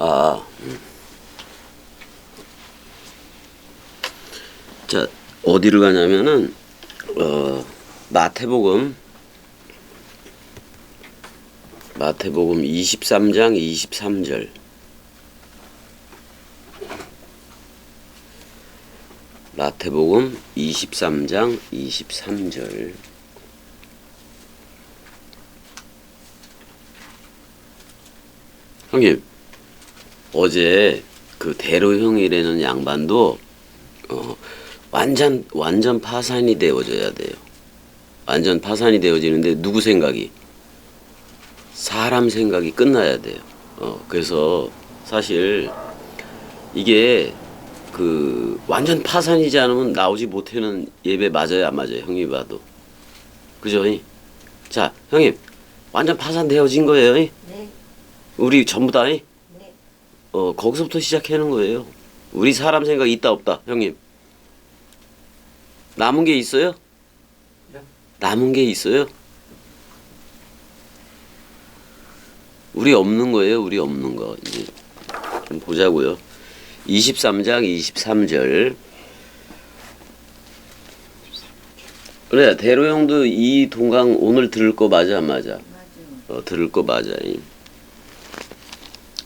아, 자, 어디를 가냐면은, 마태복음 23장 23절. 마태복음 23장 23절. 형님, 어제 그 대로형이라는 양반도 완전 파산이 되어져야 돼요. 완전 파산이 되어지는데 누구 생각이? 사람 생각이 끝나야 돼요. 그래서 사실 이게 그 완전 파산이지 않으면 나오지 못하는 예배 맞아요, 안 맞아요? 형님 봐도. 그죠? 자, 형님, 완전 파산되어진 거예요. 네. 우리 전부 다. 네. 거기서부터 시작하는 거예요. 우리 사람 생각이 있다 없다, 형님? 남은 게 있어요? 네. 남은 게 있어요? 우리 없는 거예요, 우리 없는 거. 이제 좀 보자고요. 23장 23절. 그래, 대로형도 이 동강 오늘 들을 거 맞아, 안 맞아? 맞아요. 들을 거 맞아.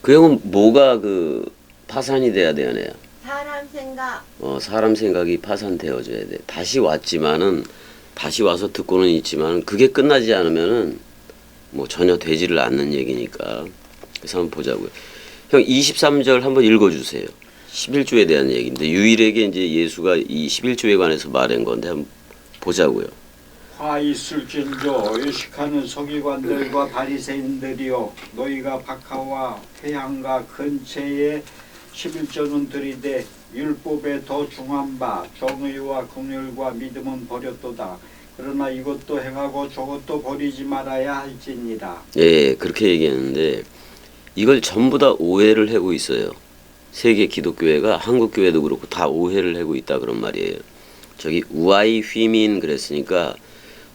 그 형은 뭐가 그 파산이 돼야 되네요. 사람 생각. 사람 생각이 파산되어져야 돼. 다시 왔지만은 다시 와서 듣고는 있지만 그게 끝나지 않으면은 뭐 전혀 되지를 않는 얘기니까. 그래서 한번 보자고요. 형 23절 한번 읽어주세요. 11조에 대한 얘기인데 유일하게 이제 예수가 이 11조에 관해서 말한 건데 한번 보자고요. 화 있을진저 의식하는 서기관들과 바리새인들이여 너희가 박하와 회향과 근처에 11조는 들이되 율법에 더 중한 바 정의와 긍휼과 믿음은 버렸도다. 그러나 이것도 행하고 저것도 버리지 말아야 할지니라. 예, 그렇게 얘기했는데 이걸 전부 다 오해를 하고 있어요. 세계 기독교회가 한국 교회도 그렇고 다 오해를 하고 있다 그런 말이에요. 저기 우아이 휘민 그랬으니까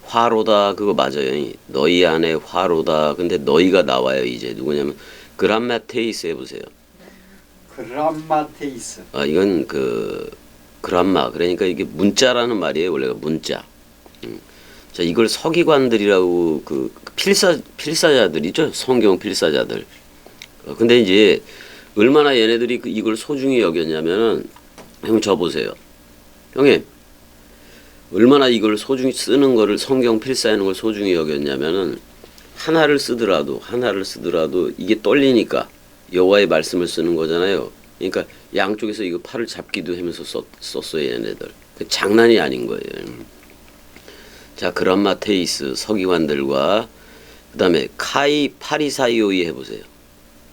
화로다 그거 맞아요. 너희 안에 화로다. 근데 너희가 나와요. 이제 누구냐면 그람마테이스 해보세요. 그람마테이스. 이건 그 그람마 그러니까 이게 문자라는 말이에요. 원래가 문자. 자, 이걸 서기관들이라고 그 필사자들이죠. 성경 필사자들. 근데 이제 얼마나 얘네들이 이걸 소중히 여겼냐면은 형 저 보세요. 형님 얼마나 이걸 소중히 쓰는 거를 성경 필사하는 걸 소중히 여겼냐면은 하나를 쓰더라도 이게 떨리니까 여호와의 말씀을 쓰는 거잖아요. 그러니까 양쪽에서 이거 팔을 잡기도 하면서 썼어요 얘네들. 장난이 아닌 거예요. 자, 그람마테이스 서기관들과 그다음에 카이 파리사이오이 해보세요.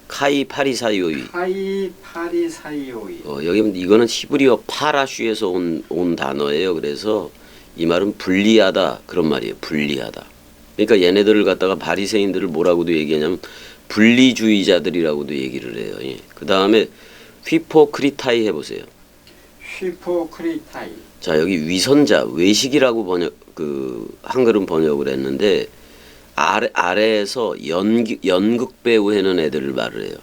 카이 파리사이오이. 카이 파리사이오이. 여기 이거는 히브리어 파라슈에서 온 단어예요. 그래서 이 말은 불리하다 그런 말이에요. 불리하다. 그러니까 얘네들을 갖다가 바리새인들을 뭐라고도 얘기하냐면 분리주의자들이라고도 얘기를 해요. 예. 그 다음에 휘포크리타이 해보세요. 휘포크리타이. 자, 여기 위선자 외식이라고 한글은 번역을 했는데 아래에서 연극 배우 하는 애들을 말을 해요.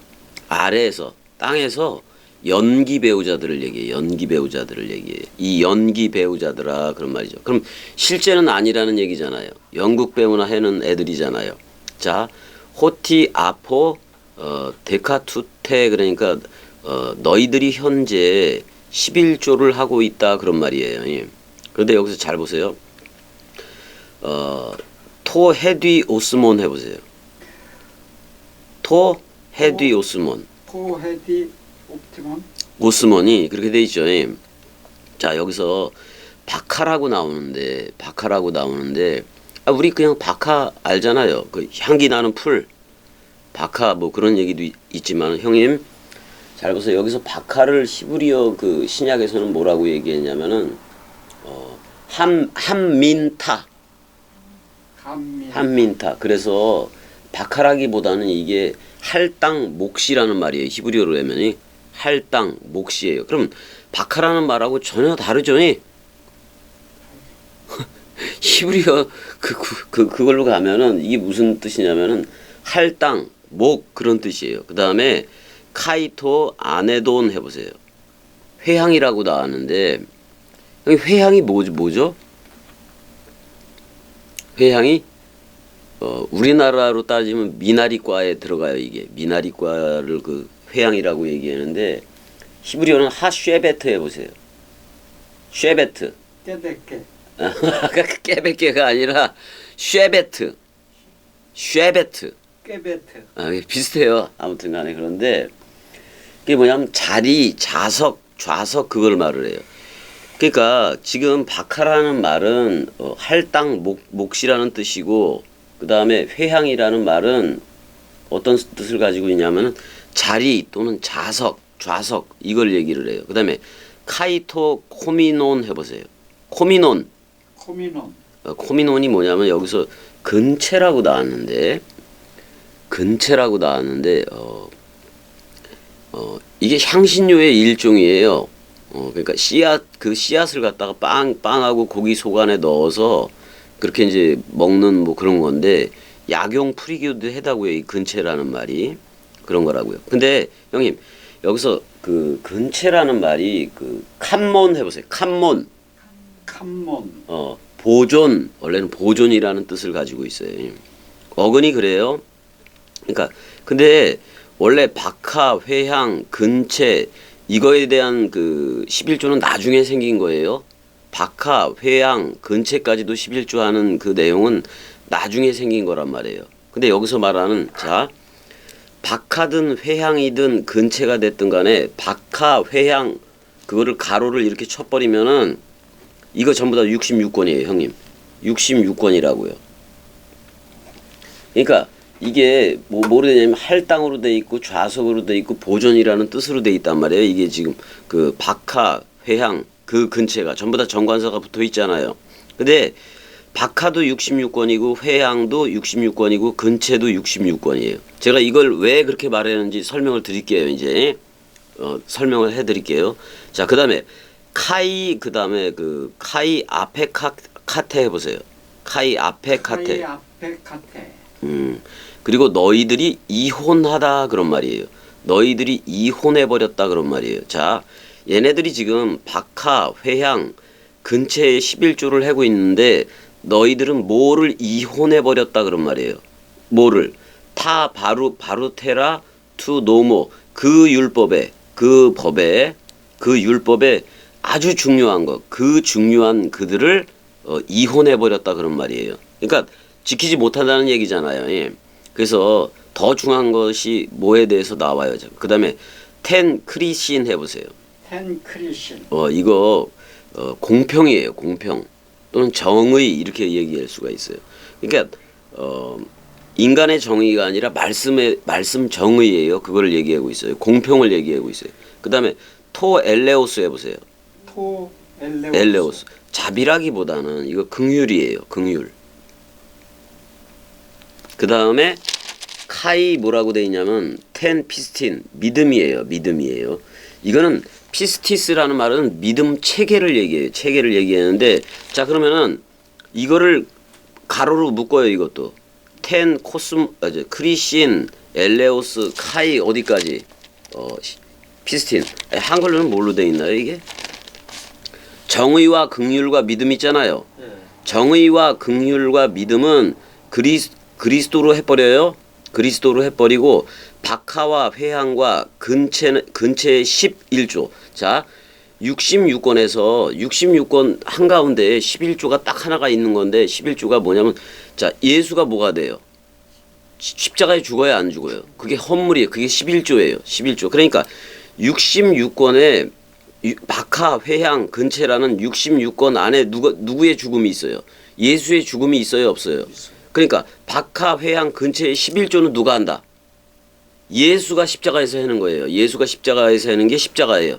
아래에서 땅에서 연기 배우자들을 얘기해요. 연기 배우자들을 얘기해요. 이 연기 배우자들아 그런 말이죠. 그럼 실제는 아니라는 얘기잖아요. 연극 배우나 하는 애들이잖아요. 자, 호티 아포 데카투테 그러니까 너희들이 현재 11조를 하고 있다 그런 말이에요. 예. 그런데 여기서 잘 보세요. 토 헤디 오스몬 해보세요. 토 헤디 오스몬. 토 헤디 옵티몬. 오스몬이 그렇게 돼 있죠. 예. 자, 여기서 바카라고 나오는데 우리 그냥 바카 알잖아요. 그 향기 나는 풀. 바카 뭐 그런 얘기도 있지만 형님 잘 보세요. 여기서 바카를 히브리어 그 신약에서는 뭐라고 얘기했냐면은 한민타. 한민타. 그래서 바카라기보다는 이게 할당 몫이라는 말이에요. 히브리어로 하면이 할당 몫이에요. 그럼 바카라는 말하고 전혀 다르죠. 히브리어 그걸로 가면은 이게 무슨 뜻이냐면은 할당 목 그런 뜻이에요. 그 다음에 카이토 아네돈 해보세요. 회향이라고 나왔는데 여기 회향이 뭐죠? 회향이 우리나라로 따지면 미나리과에 들어가요. 이게 미나리과를 그 회향이라고 얘기하는데 히브리어는 하쉐베트 해보세요. 쉐베트. 깨백깨. 아까 깨베케가 아니라 쉐베트. 쉐베트. 깨베트. 비슷해요. 아무튼간에 그런데 그게 뭐냐면 자리, 자석, 좌석 그걸 말을 해요. 그러니까 지금 박하라는 말은 할당, 몫이라는 뜻이고 그 다음에 회향이라는 말은 어떤 뜻을 가지고 있냐면은 자리 또는 자석, 좌석 이걸 얘기를 해요. 그 다음에 카이토 코미논 해보세요. 코미논. 코미논. 코미논이 뭐냐면 여기서 근체라고 나왔는데 이게 향신료의 일종이에요. 그러니까 그 씨앗을 갖다가 빵하고 고기 속 안에 넣어서 그렇게 이제 먹는 뭐 그런 건데 약용 풀이기도 하다고요. 이 근체라는 말이 그런 거라고요. 근데 형님 여기서 그 근체라는 말이 그 칸몬 해보세요. 칸몬. 칸몬. 보존 원래는 보존이라는 뜻을 가지고 있어요. 어근이 그래요. 그러니까 근데 원래 박하, 회향, 근체 이거에 대한 그 11조는 나중에 생긴 거예요. 박하, 회향, 근체까지도 11조 하는 그 내용은 나중에 생긴 거란 말이에요. 근데 여기서 말하는 자 박하든 회향이든 근체가 됐든 간에 박하, 회향 그거를 가로를 이렇게 쳐버리면은 이거 전부 다 66권이에요, 형님. 66권이라고요. 그러니까 이게 뭐로 되냐면 할당으로 돼 있고 좌석으로 돼 있고 보존이라는 뜻으로 돼 있단 말이에요. 이게 지금 그 박하, 회향 그 근체가 전부 다 정관사가 붙어 있잖아요. 근데 박하도 66권이고 회향도 66권이고 근체도 66권이에요. 제가 이걸 왜 그렇게 말했는지 설명을 드릴게요. 이제 설명을 해드릴게요. 자, 그다음에 카이 그다음에 그 카이 앞에 카테 해보세요. 카이 앞에 카테. 카이 앞에 카테. 그리고 너희들이 이혼하다 그런 말이에요. 너희들이 이혼해버렸다 그런 말이에요. 자, 얘네들이 지금 박하, 회향, 근처에 11조를 하고 있는데 너희들은 뭐를 이혼해버렸다 그런 말이에요. 뭐를? 타 바루테라 투 노모 그 율법에 그 법에 그 율법에 아주 중요한 것 그 중요한 그들을 이혼해버렸다 그런 말이에요. 그러니까 지키지 못한다는 얘기잖아요. 예. 그래서 더 중요한 것이 뭐에 대해서 나와요. 그 다음에 텐 크리신 해보세요. 텐 크리신. 이거 공평이에요. 공평 또는 정의 이렇게 얘기할 수가 있어요. 그러니까 인간의 정의가 아니라 말씀 정의예요. 그거를 얘기하고 있어요. 공평을 얘기하고 있어요. 그 다음에 토 엘레오스 해보세요. 토 엘레오스. 자비라기보다는 이거 긍휼이에요. 긍휼. 그 다음에 카이 뭐라고 돼 있냐면 텐 피스틴 믿음이에요. 믿음이에요. 이거는 피스티스라는 말은 믿음 체계를 얘기해요. 체계를 얘기하는데 자 그러면은 이거를 가로로 묶어요. 이것도 텐 크리신 엘레오스 카이 어디까지 피스틴 한글로는 뭘로 돼 있나요 이게? 정의와 긍휼과 믿음 있잖아요. 정의와 긍휼과 믿음은 그리스도로 해버려요. 그리스도로 해버리고 박하와 회향과 근체의 11조. 자, 66권에서 66권 한가운데에 11조가 딱 하나가 있는 건데 11조가 뭐냐면 자, 예수가 뭐가 돼요? 십자가에 죽어야 안 죽어요? 그게 헌물이에요. 그게 11조예요. 11조. 그러니까 66권에 박하, 회향, 근체라는 66권 안에 누구의 죽음이 있어요? 예수의 죽음이 있어요? 없어요? 그러니까 박하, 회향, 근체의 11조는 누가 한다? 예수가 십자가에서 하는 거예요. 예수가 십자가에서 하는 게 십자가예요.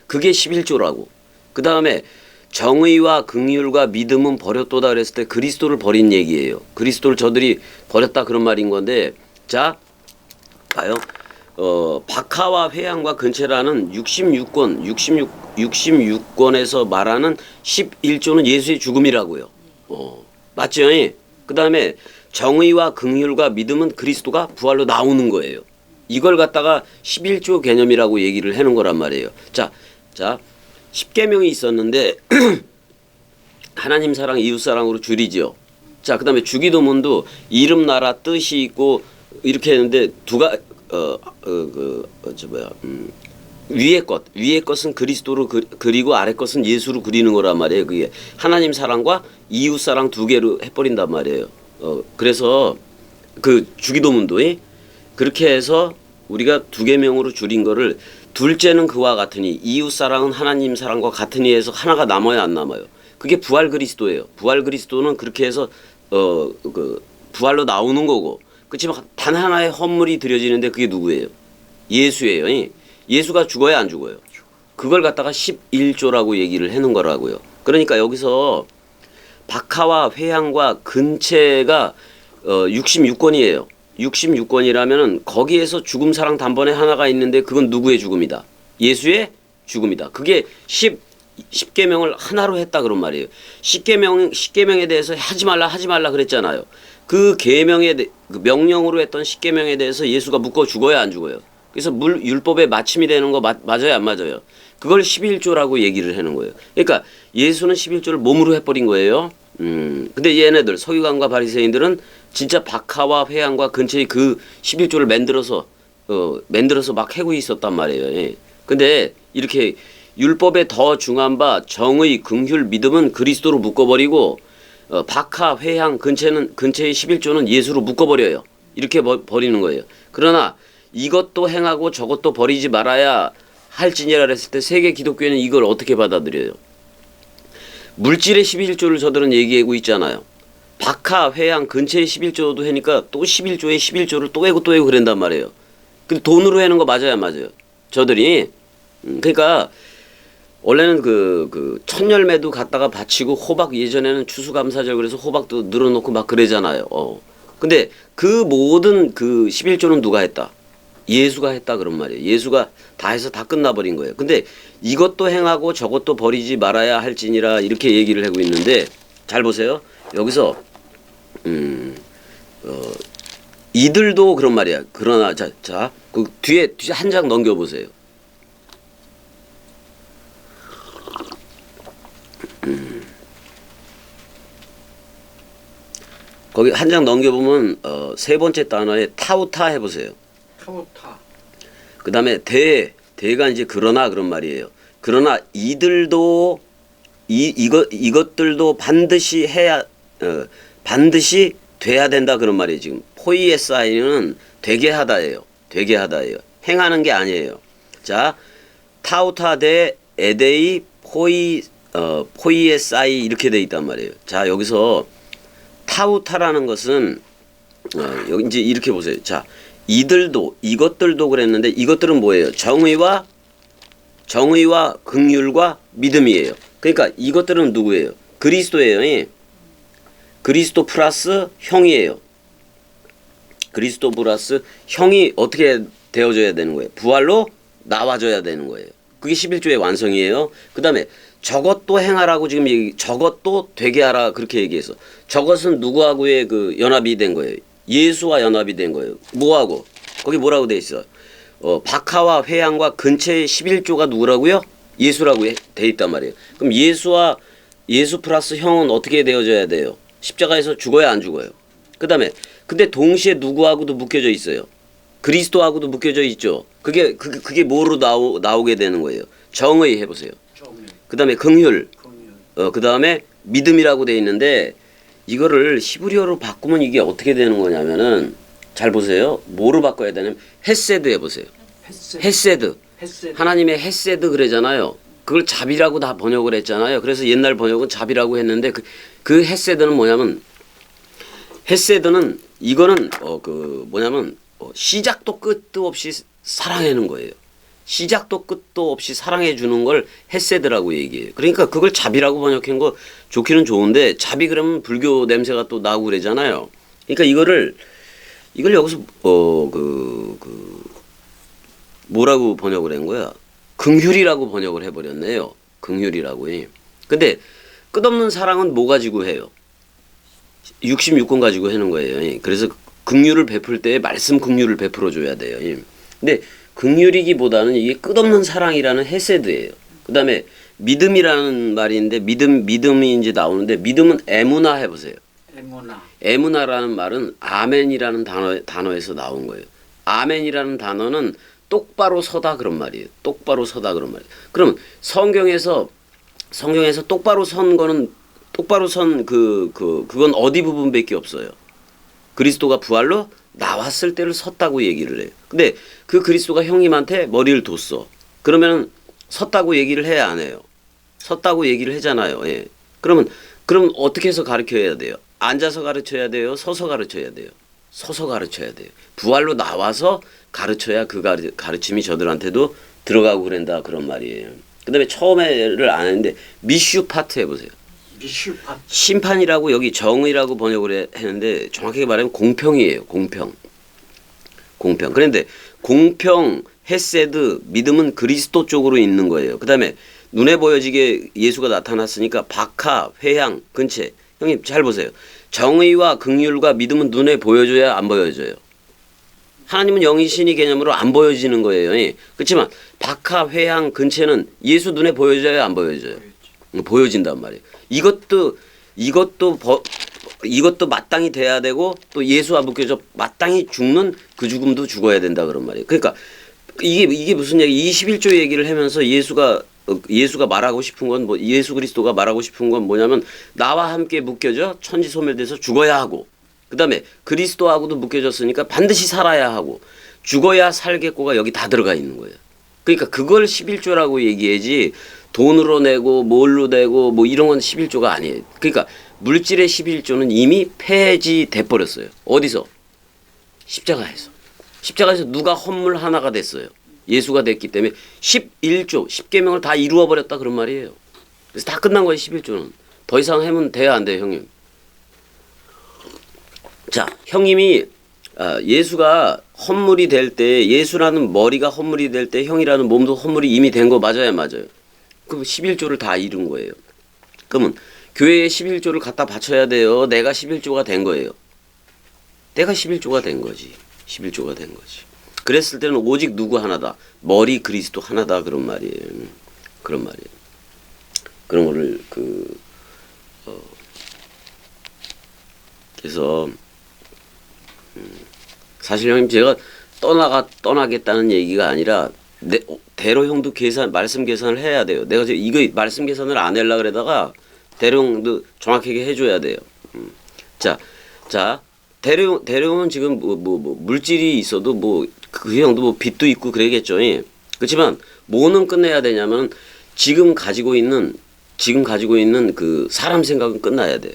그게 11조라고. 그 다음에 정의와 긍휼과 믿음은 버렸도다 그랬을 때 그리스도를 버린 얘기예요. 그리스도를 저들이 버렸다 그런 말인 건데 자 봐요. 박하와 회향과 근체라는 66권에서 말하는 11조는 예수의 죽음이라고요. 맞죠? 그 다음에 정의와 긍휼과 믿음은 그리스도가 부활로 나오는 거예요. 이걸 갖다가 11조 개념이라고 얘기를 해놓은 거란 말이에요. 자, 10계명이 있었는데 하나님 사랑, 이웃 사랑으로 줄이지요. 자, 그다음에 주기도문도 이름, 나라, 뜻이 있고 이렇게 했는데 위의 것은 그리스도로 그리고 아래 것은 예수로 그리는 거란 말이에요. 그게 하나님 사랑과 이웃 사랑 두 개로 해버린단 말이에요. 그래서 그 주기도문도 그렇게 해서 우리가 두 계명으로 줄인 거를 둘째는 그와 같으니 이웃 사랑은 하나님 사랑과 같으니 해서 하나가 남아요, 안 남아요? 그게 부활 그리스도예요. 부활 그리스도는 그렇게 해서 부활로 나오는 거고. 그렇지만 단 하나의 헌물이 드려지는데 그게 누구예요? 예수예요. 예수가 죽어야 안 죽어요? 그걸 갖다가 11조라고 얘기를 해놓은 거라고요. 그러니까 여기서 박하와 회향과 근체가 66권이에요. 66권이라면은 거기에서 죽음, 사랑, 단번에 하나가 있는데 그건 누구의 죽음이다? 예수의 죽음이다. 그게 10계명을 하나로 했다 그런 말이에요. 10계명에 대해서 하지 말라 그랬잖아요. 그 명령으로 했던 10계명에 대해서 예수가 묶어 죽어야 안 죽어요? 그래서 율법의 마침이 되는 거 맞아요, 안 맞아요? 그걸 11조라고 얘기를 하는 거예요. 그러니까 예수는 11조를 몸으로 해버린 거예요. 근데 얘네들 서기관과 바리새인들은 진짜 박하와 회향과 근처의 그 11조를 만들어서 막 해고 있었단 말이에요. 예. 근데 이렇게 율법에 더 중한 바 정의, 긍휼, 믿음은 그리스도로 묶어버리고 박하, 회향, 근처의 11조는 예수로 묶어버려요. 이렇게 버리는 거예요. 그러나 이것도 행하고 저것도 버리지 말아야 할지니라 그랬을 때 세계 기독교회는 이걸 어떻게 받아들여요? 물질의 11조를 저들은 얘기하고 있잖아요. 박하, 회향, 근처의 11조도 하니까 또 11조에 11조를 또 해고 그런단 말이에요. 근데 돈으로 하는 거 맞아요, 안 맞아요? 저들이. 그러니까 원래는 그 천열매도 갖다가 바치고 호박 예전에는 추수감사절 그래서 호박도 늘어놓고 막 그러잖아요. 근데 그 모든 그 11조는 누가 했다? 예수가 했다 그런 말이에요. 예수가 다 해서 다 끝나버린 거예요. 근데 이것도 행하고 저것도 버리지 말아야 할지니라 이렇게 얘기를 하고 있는데 잘 보세요. 여기서 이들도 그런 말이야. 그러나 그 뒤에 한 장 넘겨보세요. 거기 한 장 넘겨보면 세 번째 단어에 타우타 해보세요. 타오타. 그 다음에 대가 이제 그러나 그런 말이에요. 그러나 이들도 이것들도 반드시 반드시 돼야 된다 그런 말이에요. 지금 포이에사이는 되게 하다예요. 되게 하다예요. 행하는 게 아니에요. 자, 타우타 대 에데이 포이에사이 이렇게 돼 있단 말이에요. 자, 여기서 타우타라는 것은 여기 이제 이렇게 보세요. 자, 이것들도 그랬는데 이것들은 뭐예요? 정의와 긍휼과 믿음이에요. 그러니까 이것들은 누구예요? 그리스도예요. 그리스도 플러스 형이에요. 그리스도 플러스 형이 어떻게 되어져야 되는 거예요? 부활로 나와줘야 되는 거예요. 그게 11조의 완성이에요. 그 다음에 저것도 행하라고 지금 저것도 되게 하라 그렇게 얘기해서 저것은 누구하고의 그 연합이 된 거예요? 예수와 연합이 된 거예요. 뭐하고? 거기 뭐라고 돼 있어? 박하와 회향과 근처의 11조가 누구라고요? 예수라고 돼 있단 말이에요. 그럼 예수 플러스 형은 어떻게 되어져야 돼요? 십자가에서 죽어야 안 죽어요? 그 다음에 근데 동시에 누구하고도 묶여져 있어요? 그리스도하고도 묶여져 있죠. 그게 뭐로 나오게 되는 거예요? 정의 해보세요. 그 다음에 긍휼, 그 다음에 믿음이라고 돼 있는데 이거를 히브리어로 바꾸면 이게 어떻게 되는 거냐면은 잘 보세요. 뭐로 바꿔야 되냐면 헤세드 해보세요. 헤세드. 하나님의 헤세드 그러잖아요. 그걸 자비라고 다 번역을 했잖아요. 그래서 옛날 번역은 자비라고 했는데 그 헤세드는 뭐냐면 헤세드는 이거는 시작도 끝도 없이 사랑하는 거예요. 시작도 끝도 없이 사랑해 주는 걸 헤세드라고 얘기해요. 그러니까 그걸 자비라고 번역한 거 좋기는 좋은데 자비 그러면 불교 냄새가 또 나고 그러잖아요. 그러니까 이걸 여기서 뭐라고 번역을 한 거야? 긍휼이라고 번역을 해버렸네요. 긍휼이라고. 근데 끝없는 사랑은 뭐 가지고 해요? 66권 가지고 하는 거예요. 그래서 긍휼을 베풀 때 말씀 긍휼을 베풀어 줘야 돼요. 근데 긍휼이기보다는 이게 끝없는 사랑이라는 헤세드예요. 그다음에 믿음이라는 말인데 믿음이 이제 나오는데 믿음은 에무나 해보세요. 에모나. 에무나라는 말은 아멘이라는 단어에서 나온 거예요. 아멘이라는 단어는 똑바로 서다 그런 말이에요. 똑바로 서다 그런 말이에요. 그럼 성경에서 똑바로 선 거는 똑바로 선 그건 어디 부분밖에 없어요. 그리스도가 부활로 나왔을 때를 섰다고 얘기를 해요. 근데 그 그리스도가 형님한테 머리를 뒀어. 그러면은 섰다고 얘기를 해야 안 해요. 섰다고 얘기를 하잖아요. 예. 그럼 어떻게 해서 가르쳐야 돼요? 앉아서 가르쳐야 돼요? 서서 가르쳐야 돼요? 서서 가르쳐야 돼요. 부활로 나와서 가르쳐야 그 가르침이 저들한테도 들어가고 그런다 그런 말이에요. 그다음에 처음에를 안 했는데 미슈 파트 해보세요. 미슈파. 심판이라고 여기 정의라고 번역을 했는데 정확하게 말하면 공평이에요. 공평. 그런데 공평, 헤세드, 믿음은 그리스도 쪽으로 있는 거예요. 그다음에 눈에 보여지게 예수가 나타났으니까 박하, 회향, 근체. 형님 잘 보세요. 정의와 긍휼과 믿음은 눈에 보여줘야 안 보여져요. 하나님은 영이신이 개념으로 안 보여지는 거예요. 예. 그렇지만 박하, 회향, 근체는 예수 눈에 보여줘야 안 보여져요. 보여진단 말이에요. 이것도 마땅히 돼야 되고 또 예수와 묶여져 마땅히 죽는 그 죽음도 죽어야 된다 그런 말이에요. 그러니까 이게 무슨 얘기? 21조 얘기를 하면서 예수가 말하고 싶은 건 뭐 예수 그리스도가 말하고 싶은 건 뭐냐면 나와 함께 묶여져 천지 소멸돼서 죽어야 하고 그다음에 그리스도하고도 묶여졌으니까 반드시 살아야 하고 죽어야 살겠고가 여기 다 들어가 있는 거예요. 그러니까 그걸 11조라고 얘기하지 돈으로 내고 뭘로 내고 뭐 이런 건 11조가 아니에요. 그러니까 물질의 11조는 이미 폐지돼 버렸어요. 어디서? 십자가에서. 십자가에서 누가 헌물 하나가 됐어요. 예수가 됐기 때문에 11조, 10계명을 다 이루어 버렸다 그런 말이에요. 그래서 다 끝난 거예요. 11조는. 더 이상 하면 돼야 안 돼요, 형님. 자, 형님이 예수가 헌물이 될 때 예수라는 머리가 헌물이 될 때 형이라는 몸도 헌물이 이미 된 거 맞아요, 맞아요. 그럼 11조를 다 이룬 거예요. 그러면 교회에 11조를 갖다 바쳐야 돼요. 내가 11조가 된 거예요. 내가 11조가 된 거지. 11조가 된 거지. 그랬을 때는 오직 누구 하나다. 머리 그리스도 하나다 그런 말이에요. 그런 말이에요. 그런 거를 그래서 사실 형님 제가 떠나겠다는 얘기가 아니라 대로 형도 말씀 계산을 해야 돼요. 내가 이거 말씀 계산을 안 하려고 그러다가 대로 형도 정확하게 해줘야 돼요. 자, 대로 형은 지금 뭐 물질이 있어도 그 형도 뭐 빚도 있고 그러겠죠. 예. 그렇지만 뭐는 끝내야 되냐면 지금 가지고 있는 그 사람 생각은 끝나야 돼요.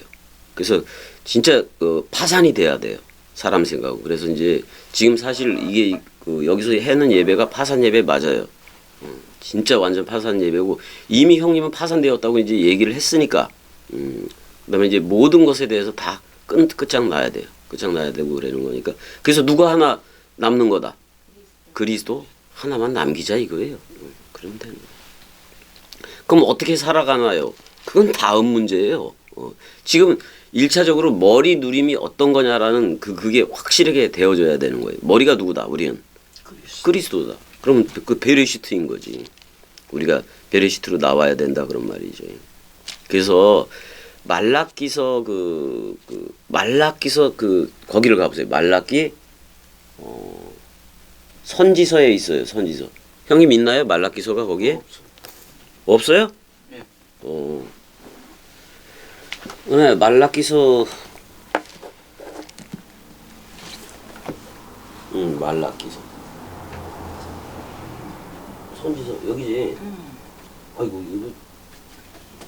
그래서 진짜 파산이 돼야 돼요. 사람 생각은. 그래서 이제 지금 사실 이게 여기서 해는 예배가 파산 예배 맞아요. 진짜 완전 파산 예배고 이미 형님은 파산되었다고 이제 얘기를 했으니까 그다음에 이제 모든 것에 대해서 다 끝장나야 돼요. 끝장나야 되고 그러는 거니까. 그래서 누가 하나 남는 거다. 그리스도 하나만 남기자 이거예요. 그러면 되는 거예요. 그럼 어떻게 살아가나요? 그건 다음 문제예요. 지금 1차적으로 머리 누림이 어떤 거냐라는 그게 확실하게 되어져야 되는 거예요. 머리가 누구다? 우리는 그리스도다. 그럼 그 베레시트인 거지. 우리가 베레시트로 나와야 된다 그런 말이죠. 그래서 말라기서 거기를 가보세요. 말라기 선지서에 있어요. 선지서. 형님 있나요? 말라기서가 거기에? 없어요? 네. 네, 말라기서. 말라기서. 선지서 여기지. 아이고 이거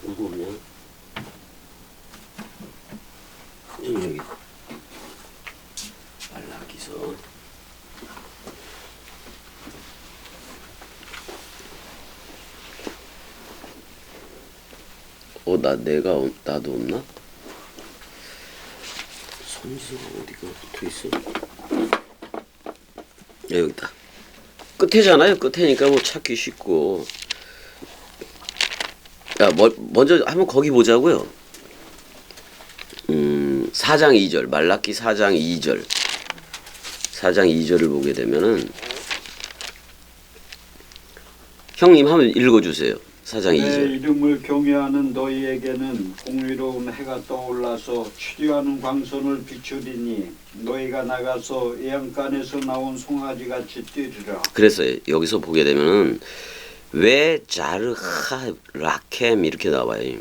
누구 없냐? 여기. 말라기서. 나도 없나? 선지서가 어디가 붙어 있어? 여기 있다. 끝에잖아요. 끝에니까 뭐 찾기 쉽고. 야, 먼저 한번 거기 보자고요. 4장 2절, 말라기 4장 2절. 4장 2절을 보게 되면은 형님 한번 읽어주세요. 4장 내 2절. 이름을 경외하는 너희에게는 공의로운 해가 떠올라서 치료하는 광선을 비추리니 너희가 나가서 애양간에서 나온 송아지같이 뛰리라. 그래서 여기서 보게 되면은 왜 자르하 라켐 이렇게 나와요.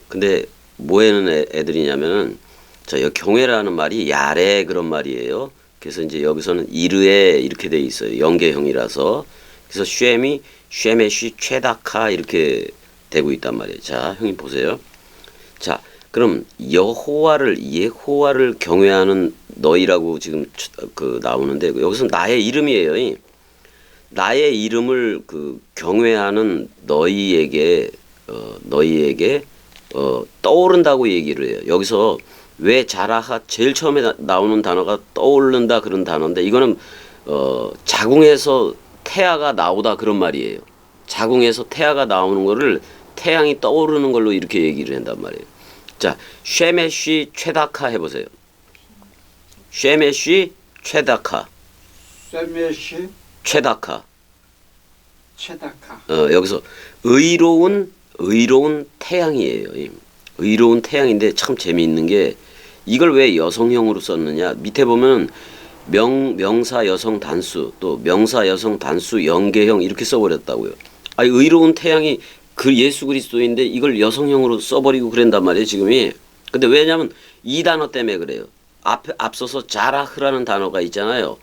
근데 뭐 하는 애들이냐면은 자, 여기 경외라는 말이 야레 그런 말이에요. 그래서 이제 여기서는 이르에 이렇게 돼 있어요. 연계형이라서. 그래서 쉐메쉬 최다카 이렇게 되고 있단 말이에요. 자, 형님 보세요. 자, 그럼 예호와를 경외하는 너희라고 지금 그 나오는데 여기서 나의 이름이에요. 나의 이름을 그 경외하는 너희에게 떠오른다고 얘기를 해요. 여기서 왜 자라하 제일 처음에 나오는 단어가 떠오른다 그런 단어인데 이거는 자궁에서 태아가 나오다 그런 말이에요. 자궁에서 태아가 나오는 거를 태양이 떠오르는 걸로 이렇게 얘기를 한단 말이에요. 자, 쉐메쉬 최다카 해보세요. 쉐메쉬 최다카. 세메시 최다카. 체다카. 여기서 의로운 태양이에요. 의로운 태양인데 참 재미있는 게 이걸 왜 여성형으로 썼느냐? 밑에 보면 명사 여성 단수 또 명사 여성 단수 연계형 이렇게 써버렸다고요. 아니 의로운 태양이 그 예수 그리스도인데 이걸 여성형으로 써버리고 그런단 말이에요 지금이. 근데 왜냐면 이 단어 때문에 그래요. 앞서서 자라흐라는 단어가 있잖아요.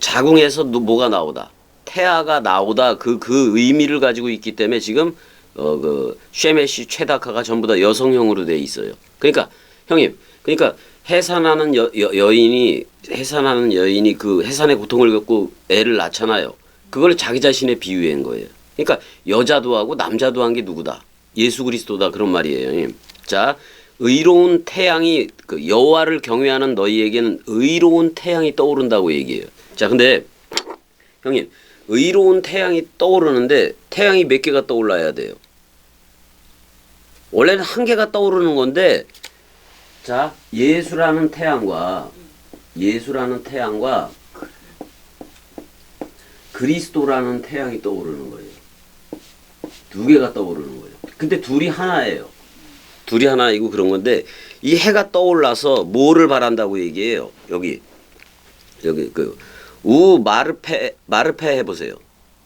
자궁에서 뭐가 나오다, 태아가 나오다 그 의미를 가지고 있기 때문에 지금 그 쉐메시 최다카가 전부 다 여성형으로 돼 있어요. 그러니까 형님, 그러니까 해산하는 여인이 그 해산의 고통을 겪고 애를 낳잖아요. 그걸 자기 자신에 비유한 거예요. 그러니까 여자도 하고 남자도 한 게 누구다? 예수 그리스도다 그런 말이에요. 형님. 자, 의로운 태양이 그 여호와를 경외하는 너희에게는 의로운 태양이 떠오른다고 얘기해요. 자, 근데 형님, 의로운 태양이 떠오르는데 태양이 몇 개가 떠올라야 돼요? 원래는 한 개가 떠오르는 건데, 자, 예수라는 태양과 그리스도라는 태양이 떠오르는 거예요. 두 개가 떠오르는 거예요. 근데 둘이 하나예요. 둘이 하나이고 그런 건데 이 해가 떠올라서 뭐를 바란다고 얘기해요. 여기 그 마르페 해보세요.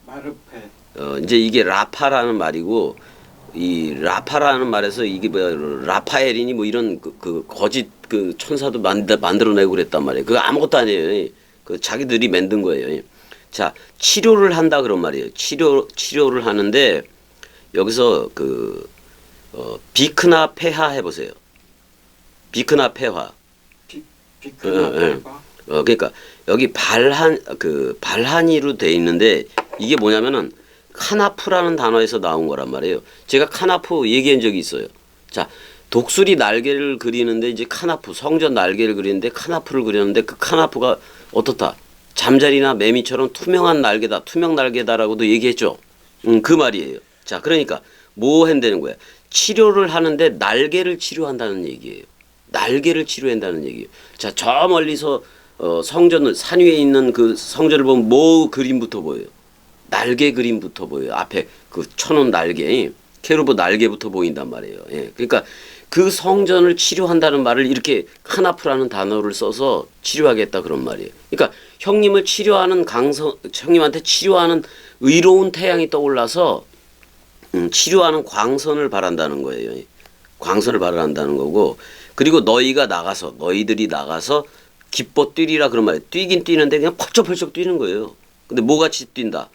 마르페. 이제 이게 라파라는 말이고 이 라파라는 말에서 이게 뭐야 라파엘이니 뭐 이런 그 거짓 그 천사도 만들어내고 그랬단 말이에요. 그거 아무것도 아니에요. 그 자기들이 만든 거예요. 자, 치료를 한다 그런 말이에요. 치료를 하는데 여기서 비크나 폐하 해보세요. 비크나 폐화. 비크나 페바. 그러니까 여기 발한이로 돼 있는데 이게 뭐냐면은 카나프라는 단어에서 나온 거란 말이에요. 제가 카나프 얘기한 적이 있어요. 자, 독수리 날개를 그리는데 이제 카나프, 성전 날개를 그리는데 카나프를 그렸는데 그 카나프가 어떻다? 잠자리나 매미처럼 투명한 날개다, 투명 날개다라고도 얘기했죠. 그 말이에요. 자, 그러니까 뭐 한다는 거야? 치료를 하는데 날개를 치료한다는 얘기예요. 날개를 치료한다는 얘기예요. 자, 저 멀리서 성전 산 위에 있는 그 성전을 보면 뭐 그림부터 보여요? 날개 그림부터 보여요. 앞에 그 쳐놓은 날개, 케루브 날개부터 보인단 말이에요. 예. 그러니까 그 성전을 치료한다는 말을 이렇게 카나프라는 단어를 써서 치료하겠다 그런 말이에요. 그러니까 형님을 치료하는 형님한테 치료하는 의로운 태양이 떠올라서 치료하는 광선을 바란다는 거예요. 광선을 바란다는 거고, 그리고 너희들이 나가서 기뻐 뛰리라 그런 말이에요. 뛰긴 뛰는데 그냥 펄쩍펄쩍 뛰는 거예요. 근데 뭐같이 뛴다?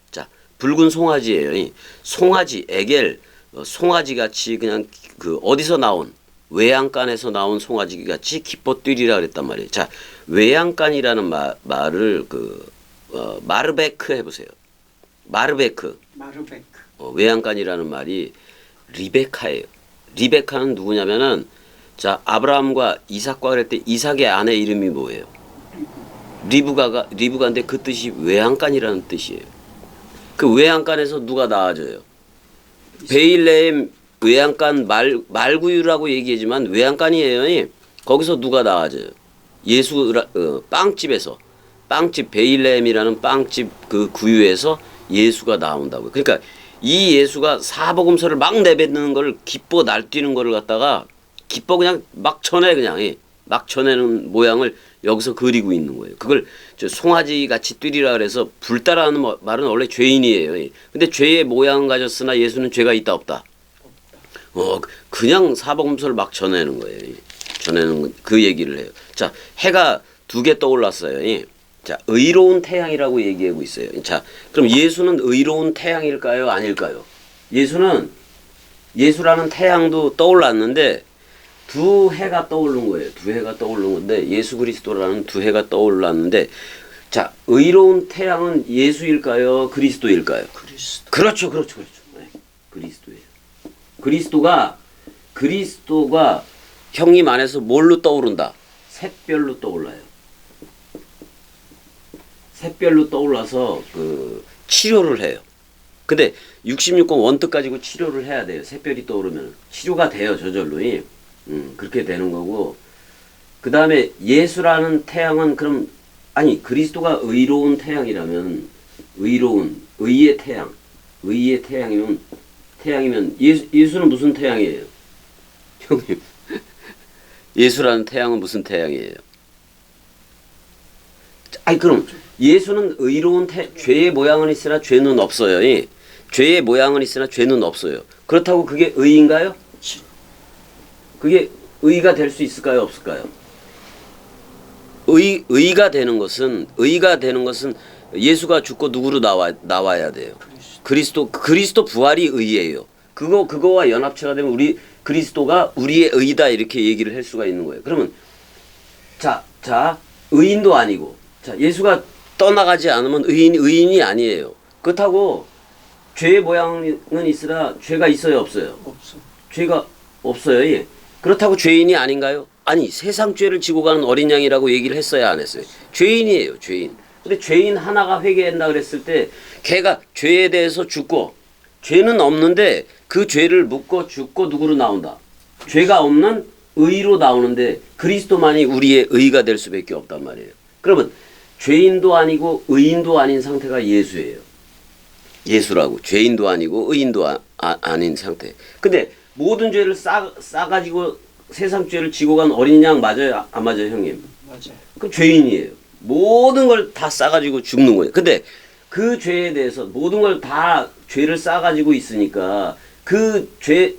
자, 붉은 송아지예요. 송아지, 에겔, 송아지 같이 그냥 그 어디서 나온 외양간에서 나온 송아지 같이 기뻐 뛰리라 그랬단 말이에요. 자, 외양간이라는 말을 마르베크 해보세요. 마르베크. 외양간이라는 말이 리베카예요. 리베카는 누구냐면은 자, 아브라함과 이삭과 그럴 때 이삭의 아내 이름이 뭐예요? 리브가인데 그 뜻이 외양간이라는 뜻이에요. 그 외양간에서 누가 나와줘요? 베일레헴 외양간 말구유라고 얘기하지만 외양간이에요. 거기서 누가 나와줘요? 빵집에서 빵집 베일레헴이라는 빵집 그 구유에서 예수가 나온다고요. 그러니까 이 예수가 사복음서를 막 내뱉는 걸 기뻐 날뛰는 거를 갖다가 기뻐 그냥 막 전해 그냥 막 전해는 모양을 여기서 그리고 있는 거예요. 그걸 저 송아지 같이 뛰리라 그래서 불따라하는 말은 원래 죄인이에요. 근데 죄의 모양을 가졌으나 예수는 죄가 있다 없다. 그냥 사복음서를 막 전해는 거예요. 전해는 그 얘기를 해요. 자, 해가 두 개 떠올랐어요. 자, 의로운 태양이라고 얘기하고 있어요. 자, 그럼 예수는 의로운 태양일까요? 아닐까요? 예수라는 태양도 떠올랐는데 두 해가 떠오른 거예요. 두 해가 떠오른 건데 예수 그리스도라는 두 해가 떠올랐는데 자, 의로운 태양은 예수일까요? 그리스도일까요? 그렇죠. 네, 그리스도예요. 그리스도가 형님 안에서 뭘로 떠오른다? 샛별로 떠올라요. 샛별로 떠올라서 그 치료를 해요. 근데 66권 원뜻 가지고 치료를 해야 돼요. 샛별이 떠오르면 치료가 돼요. 저절로. 그렇게 되는 거고. 그 다음에 예수라는 태양은 그럼 아니 그리스도가 의로운 태양이라면 의의 태양이면 예수는 무슨 태양이에요? 형님 예수라는 태양은 무슨 태양이에요? 아니 그럼 예수는 의로운 죄의 모양은 있으나 죄는 없어요. 죄의 모양은 있으나 죄는 없어요. 그렇다고 그게 의인가요? 그게 의가 될 수 있을까요? 없을까요? 의가 되는 것은 예수가 죽고 누구로 나와야 돼요? 그리스도 부활이 의예요. 그거와 연합체가 되면 우리 그리스도가 우리의 의다 이렇게 얘기를 할 수가 있는 거예요. 그러면 자 의인도 아니고 자 예수가 떠나가지 않으면 의인이 아니에요. 그렇다고 죄의 모양은 있으나 죄가 있어요 없어요? 없어. 죄가 없어요. 예. 그렇다고 죄인이 아닌가요? 아니 세상 죄를 지고 가는 어린 양이라고 얘기를 했어야 안 했어요? 죄인이에요. 죄인. 근데 죄인 하나가 회개한다 그랬을 때 걔가 죄에 대해서 죽고 죄는 없는데 그 죄를 묻고 죽고 누구로 나온다? 죄가 없는 의로 나오는데 그리스도만이 우리의 의가 될 수밖에 없단 말이에요. 그러면 죄인도 아니고 의인도 아닌 상태가 예수예요. 예수라고. 죄인도 아니고 의인도 아닌 상태. 근데 모든 죄를 싸가지고 세상 죄를 지고 간 어린 양 맞아요? 안 맞아요, 형님? 맞아요. 그 죄인이에요. 모든 걸 다 싸가지고 죽는 거예요. 근데 그 죄에 대해서 모든 걸 다 죄를 싸가지고 있으니까 그 죄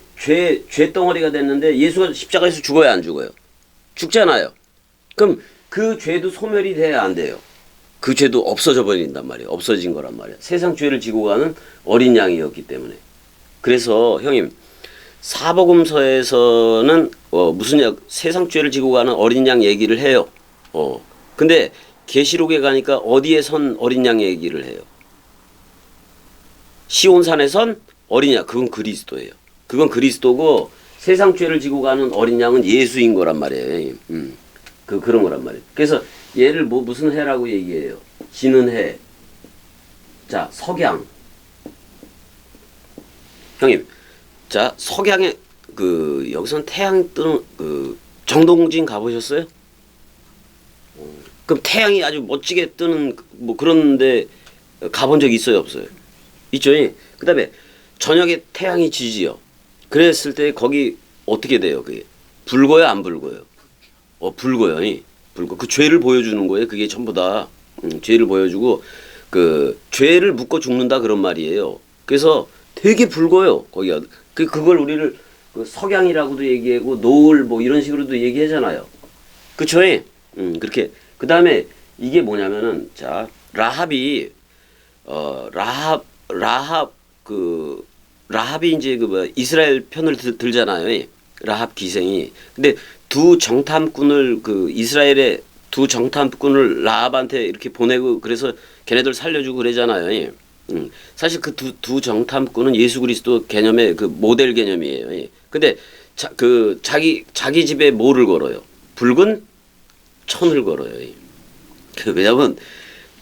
덩어리가 됐는데 예수가 십자가에서 죽어야 안 죽어요? 죽잖아요. 그럼 그 죄도 소멸이 돼야 안 돼요? 그 죄도 없어져 버린단 말이에요. 없어진 거란 말이에요. 세상 죄를 지고 가는 어린 양이었기 때문에. 그래서 형님 사복음서에서는 세상 죄를 지고 가는 어린 양 얘기를 해요. 근데 계시록에 가니까 어디에 선 어린 양 얘기를 해요? 시온산에 선 어린 양. 그건 그리스도예요. 그건 그리스도고 세상 죄를 지고 가는 어린 양은 예수인 거란 말이에요. 그런 거란 말이에요. 그래서 얘를 무슨 해라고 얘기해요? 지는 해. 자, 석양. 형님, 자, 석양에 여기서는 태양 뜨는 정동진 가보셨어요? 그럼 태양이 아주 멋지게 뜨는 그런데 가본 적 있어요, 없어요? 있죠. 그다음에 저녁에 태양이 지지요. 그랬을 때 거기 어떻게 돼요? 그게 붉어요, 안 붉어요? 붉어요. 붉고 그 죄를 보여주는 거예요. 그게 전부 다 죄를 보여주고 그 죄를 묻고 죽는다 그런 말이에요. 그래서 되게 붉어요. 거기가 그걸 우리를 그 석양이라고도 얘기하고 노을 이런 식으로도 얘기하잖아요. 그쵸? 그렇게 그 다음에 이게 뭐냐면은 자 라합이 라합이 이제 이스라엘 편을 들잖아요. 라합 기생이. 근데 두 정탐꾼을 이스라엘의 두 정탐꾼을 라합한테 이렇게 보내고 그래서 걔네들 살려주고 그러잖아요. 사실 그 두 정탐꾼은 예수 그리스도 개념의 그 모델 개념이에요. 근데 자기 집에 뭐를 걸어요? 붉은 천을 걸어요. 왜냐면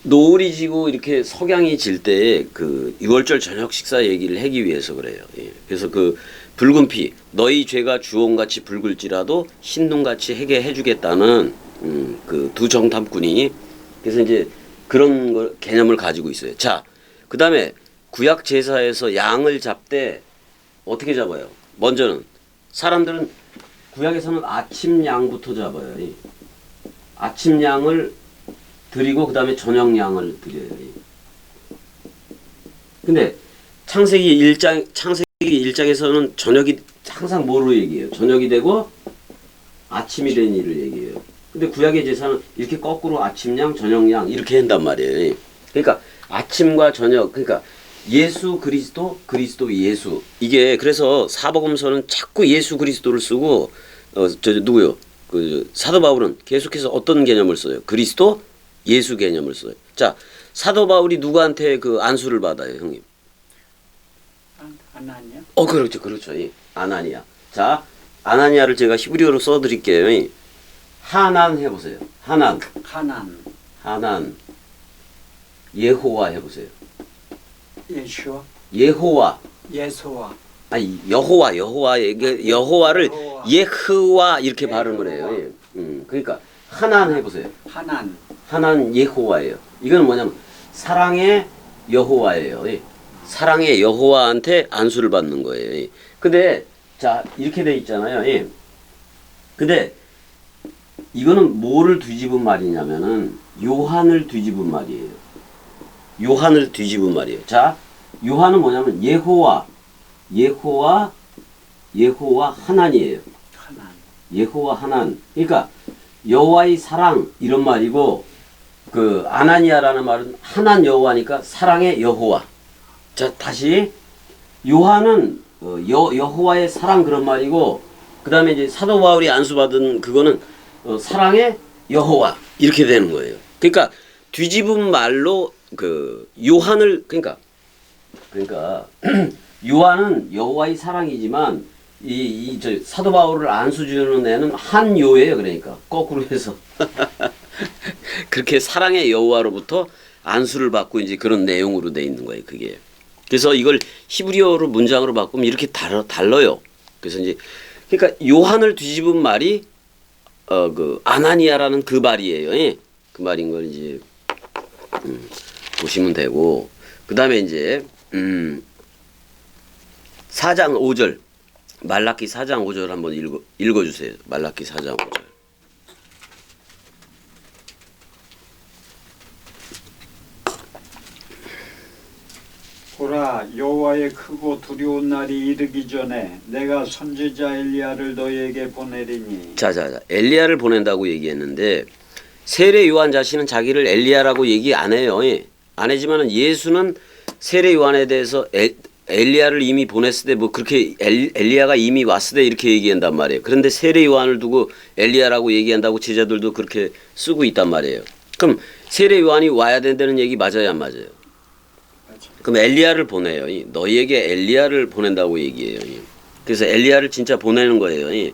노을이 지고 이렇게 석양이 질 때 그 유월절 저녁 식사 얘기를 하기 위해서 그래요. 그래서 그 붉은 피 너희 죄가 주홍같이 붉을지라도 흰눈같이 해게 해주겠다는 그 두 정탐꾼이 그래서 이제 그런 걸 개념을 가지고 있어요. 자, 그 다음에 구약 제사에서 양을 잡되 어떻게 잡아요? 먼저는 사람들은 구약에서는 아침 양부터 잡아요. 아침 양을 드리고 그 다음에 저녁 양을 드려요. 근데 창세기 1장에서는 저녁이 항상 뭐로 얘기해요? 저녁이 되고 아침이 된 일을 얘기해요. 근데 구약의 제사는 이렇게 거꾸로 아침 양, 저녁 양 이렇게 한단 말이에요. 그러니까 아침과 저녁, 그러니까 예수 그리스도, 그리스도 예수. 이게 그래서 사복음서는 자꾸 예수 그리스도를 쓰고 누구요? 그 사도 바울은 계속해서 어떤 개념을 써요? 그리스도, 예수 개념을 써요. 자, 사도 바울이 누구한테 그 안수를 받아요, 형님? 아나니야? 그렇죠, 그렇죠. 예. 아나니아. 자, 아나니아를 제가 히브리어로 써드릴게요. 하난 해보세요. 하난. 하난. 예호와 해보세요. 예수와 예호와. 예수와 아니 여호와 이게 여호와를 여호와. 예흐와 이렇게 예호와. 발음을 해요. 그러니까 하난 해보세요. 하난 예호와예요. 이건 뭐냐면 사랑의 여호와예요. 사랑의 여호와한테 안수를 받는 거예요. 근데 자 이렇게 돼 있잖아요. 근데 이거는 뭐를 뒤집은 말이냐면은 요한을 뒤집은 말이에요. 요한을 뒤집은 말이에요. 자, 요한은 뭐냐면 예호와 하나니에요. 예호와 하난. 그러니까 여호와의 사랑 이런 말이고 그 아나니아라는 말은 하난 여호와니까 사랑의 여호와. 자, 다시 요한은 여호와의 사랑 그런 말이고 그다음에 이제 사도 바울이 안수받은 그거는 사랑의 여호와 이렇게 되는 거예요. 그러니까 뒤집은 말로 그 요한을 그러니까 요한은 여호와의 사랑이지만 저 사도 바울을 안수 주는 애는 한요예요. 그러니까 거꾸로 해서 그렇게 사랑의 여호와로부터 안수를 받고 이제 그런 내용으로 돼 있는 거예요. 그게. 그래서 이걸 히브리어로 문장으로 바꾸면 이렇게 달라요. 그래서 이제 그러니까 요한을 뒤집은 말이 그 아나니아라는 그 말이에요. 그 말인 걸 이제 보시면 되고 그다음에 이제 4장 5절 말라기 4장 5절 한번 읽어 주세요. 말라기 4장 5절. 보라 여호와의 크고 두려운 날이 이르기 전에 내가 선지자 엘리야를 너희에게 보내리니. 자 엘리야를 보낸다고 얘기했는데 세례 요한 자신은 자기를 엘리야라고 얘기 안 해요. 안 하지만은 예수는 세례 요한에 대해서 엘리야를 이미 보냈을 때 뭐 그렇게 엘리야가 이미 왔을 때 이렇게 얘기한단 말이에요. 그런데 세례 요한을 두고 엘리야라고 얘기한다고 제자들도 그렇게 쓰고 있단 말이에요. 그럼 세례 요한이 와야 된다는 얘기 맞아요, 안 맞아요? 그럼 엘리야를 보내요. 너희에게 엘리야를 보낸다고 얘기해요. 그래서 엘리야를 진짜 보내는 거예요.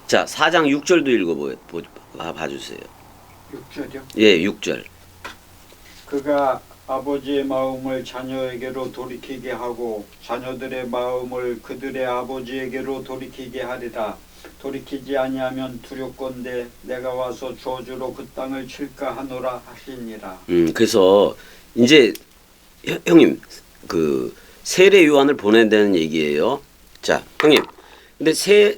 자, 4장 6절도 봐주세요. 6절이요? 예, 6절. 그가 아버지의 마음을 자녀에게로 돌이키게 하고 자녀들의 마음을 그들의 아버지에게로 돌이키게 하리라. 돌이키지 아니하면 두렵건대 내가 와서 저주로 그 땅을 칠까 하노라 하시니라. 그래서 이제 형님 그 세례 요한을 보낸다는 얘기예요. 자, 형님. 근데 세례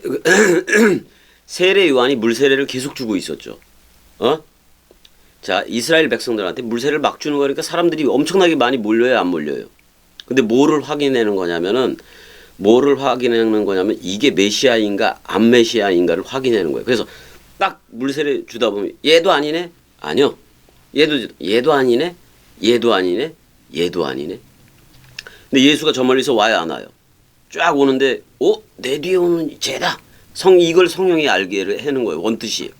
요한이 물 세례를 계속 주고 있었죠. 자, 이스라엘 백성들한테 물세례를 막 주는 거니까 사람들이 엄청나게 많이 몰려요, 안 몰려요? 근데 뭐를 확인하는 거냐면 이게 메시아인가 안 메시아인가를 확인하는 거예요. 그래서 딱 물세례 주다 보면 얘도 아니네? 아니요. 얘도 아니네? 얘도 아니네? 얘도 아니네? 근데 예수가 저 멀리서 와요, 안 와요? 쫙 오는데 내 뒤에 오는 쟤다. 이걸 성령이 알게 하는 거예요. 원뜻이.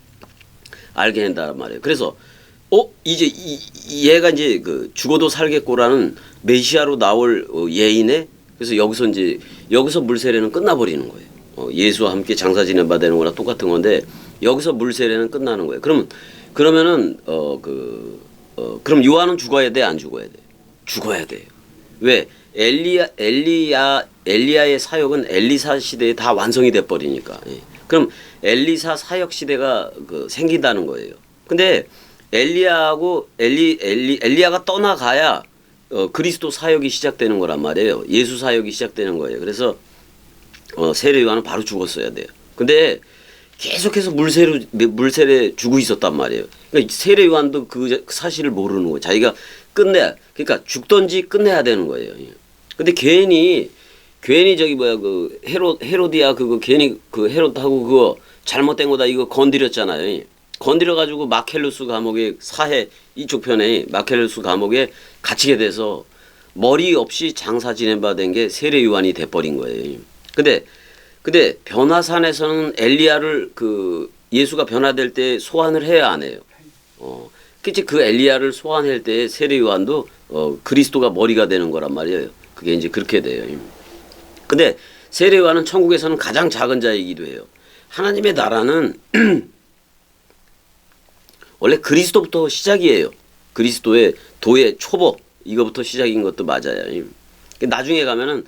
알게 한단 말이에요. 그래서 이제 얘가 이제 그 죽어도 살겠고라는 메시아로 나올 예이네. 그래서 여기서 물세례는 끝나버리는 거예요. 예수와 함께 장사 지낸 바 되는 거나 똑같은 건데 여기서 물세례는 끝나는 거예요. 그러면은 그럼 요한은 죽어야 돼, 안 죽어야 돼? 죽어야 돼요. 왜? 엘리야의 사역은 엘리사 시대에 다 완성이 돼 버리니까. 그럼 엘리사 사역 시대가 생긴다는 거예요. 근데 엘리야가 떠나가야 그리스도 사역이 시작되는 거란 말이에요. 예수 사역이 시작되는 거예요. 그래서 세례 요한은 바로 죽었어야 돼요. 근데 계속해서 물세례 주고 있었단 말이에요. 그러니까 세례 요한도 그 사실을 모르는 거예요. 자기가 그러니까 죽든지 끝내야 되는 거예요. 근데 괜히 저기 뭐야 그 헤로디아 그거 괜히 그 헤롯하고 그거 잘못된 거다 이거 건드렸잖아요. 건드려 가지고 마켈루스 감옥에 사해 이쪽 편에 마켈루스 감옥에 갇히게 돼서 머리 없이 장사 지낸 바 된 게 세례 요한이 돼 버린 거예요. 근데 변화산에서는 엘리야를 그 예수가 변화될 때 소환을 해야 안 해요. 그치 그 엘리야를 소환할 때 세례 요한도 그리스도가 머리가 되는 거란 말이에요. 그게 이제 그렇게 돼요. 근데 세례 요한은 천국에서는 가장 작은 자이기도 해요. 하나님의 나라는 원래 그리스도부터 시작이에요. 그리스도의 도의 초보 이거부터 시작인 것도 맞아요. 나중에 가면은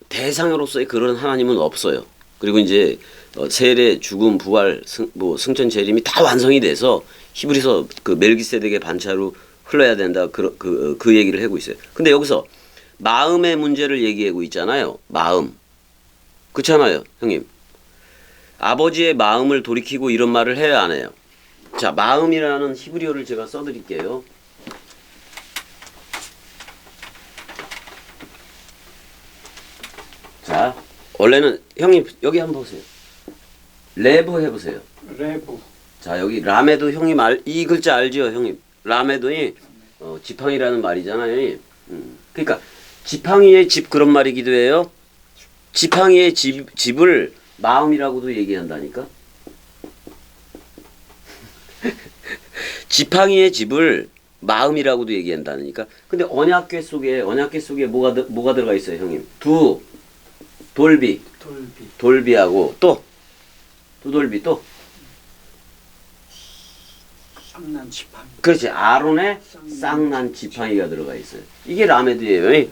대상으로서의 그런 하나님은 없어요. 그리고 이제 세례, 죽음, 부활, 승천, 재림이 다 완성이 돼서 히브리서 그 멜기세덱의 반차로 흘러야 된다 그 얘기를 하고 있어요. 근데 여기서 마음의 문제를 얘기하고 있잖아요. 마음. 그렇잖아요, 형님. 아버지의 마음을 돌이키고 이런 말을 해야 안 해요. 자, 마음이라는 히브리어를 제가 써드릴게요. 자, 원래는 형님 여기 한번 보세요. 레브 해보세요. 레부. 자, 여기 라메도 형님 이 글자 알죠, 형님? 라메도이 지팡이라는 말이잖아요. 그러니까 지팡이의 집 그런 말이기도 해요. 지팡이의 집을 마음이라고도 얘기한다니까. 지팡이의 집을 마음이라고도 얘기한다니까. 근데 언약궤 속에 뭐가 들어가 있어요, 형님? 돌비하고 또 두돌비 또 쌍난 지팡이. 그렇지. 아론의 쌍난 지팡이가 들어가 있어요. 이게 라메드예요.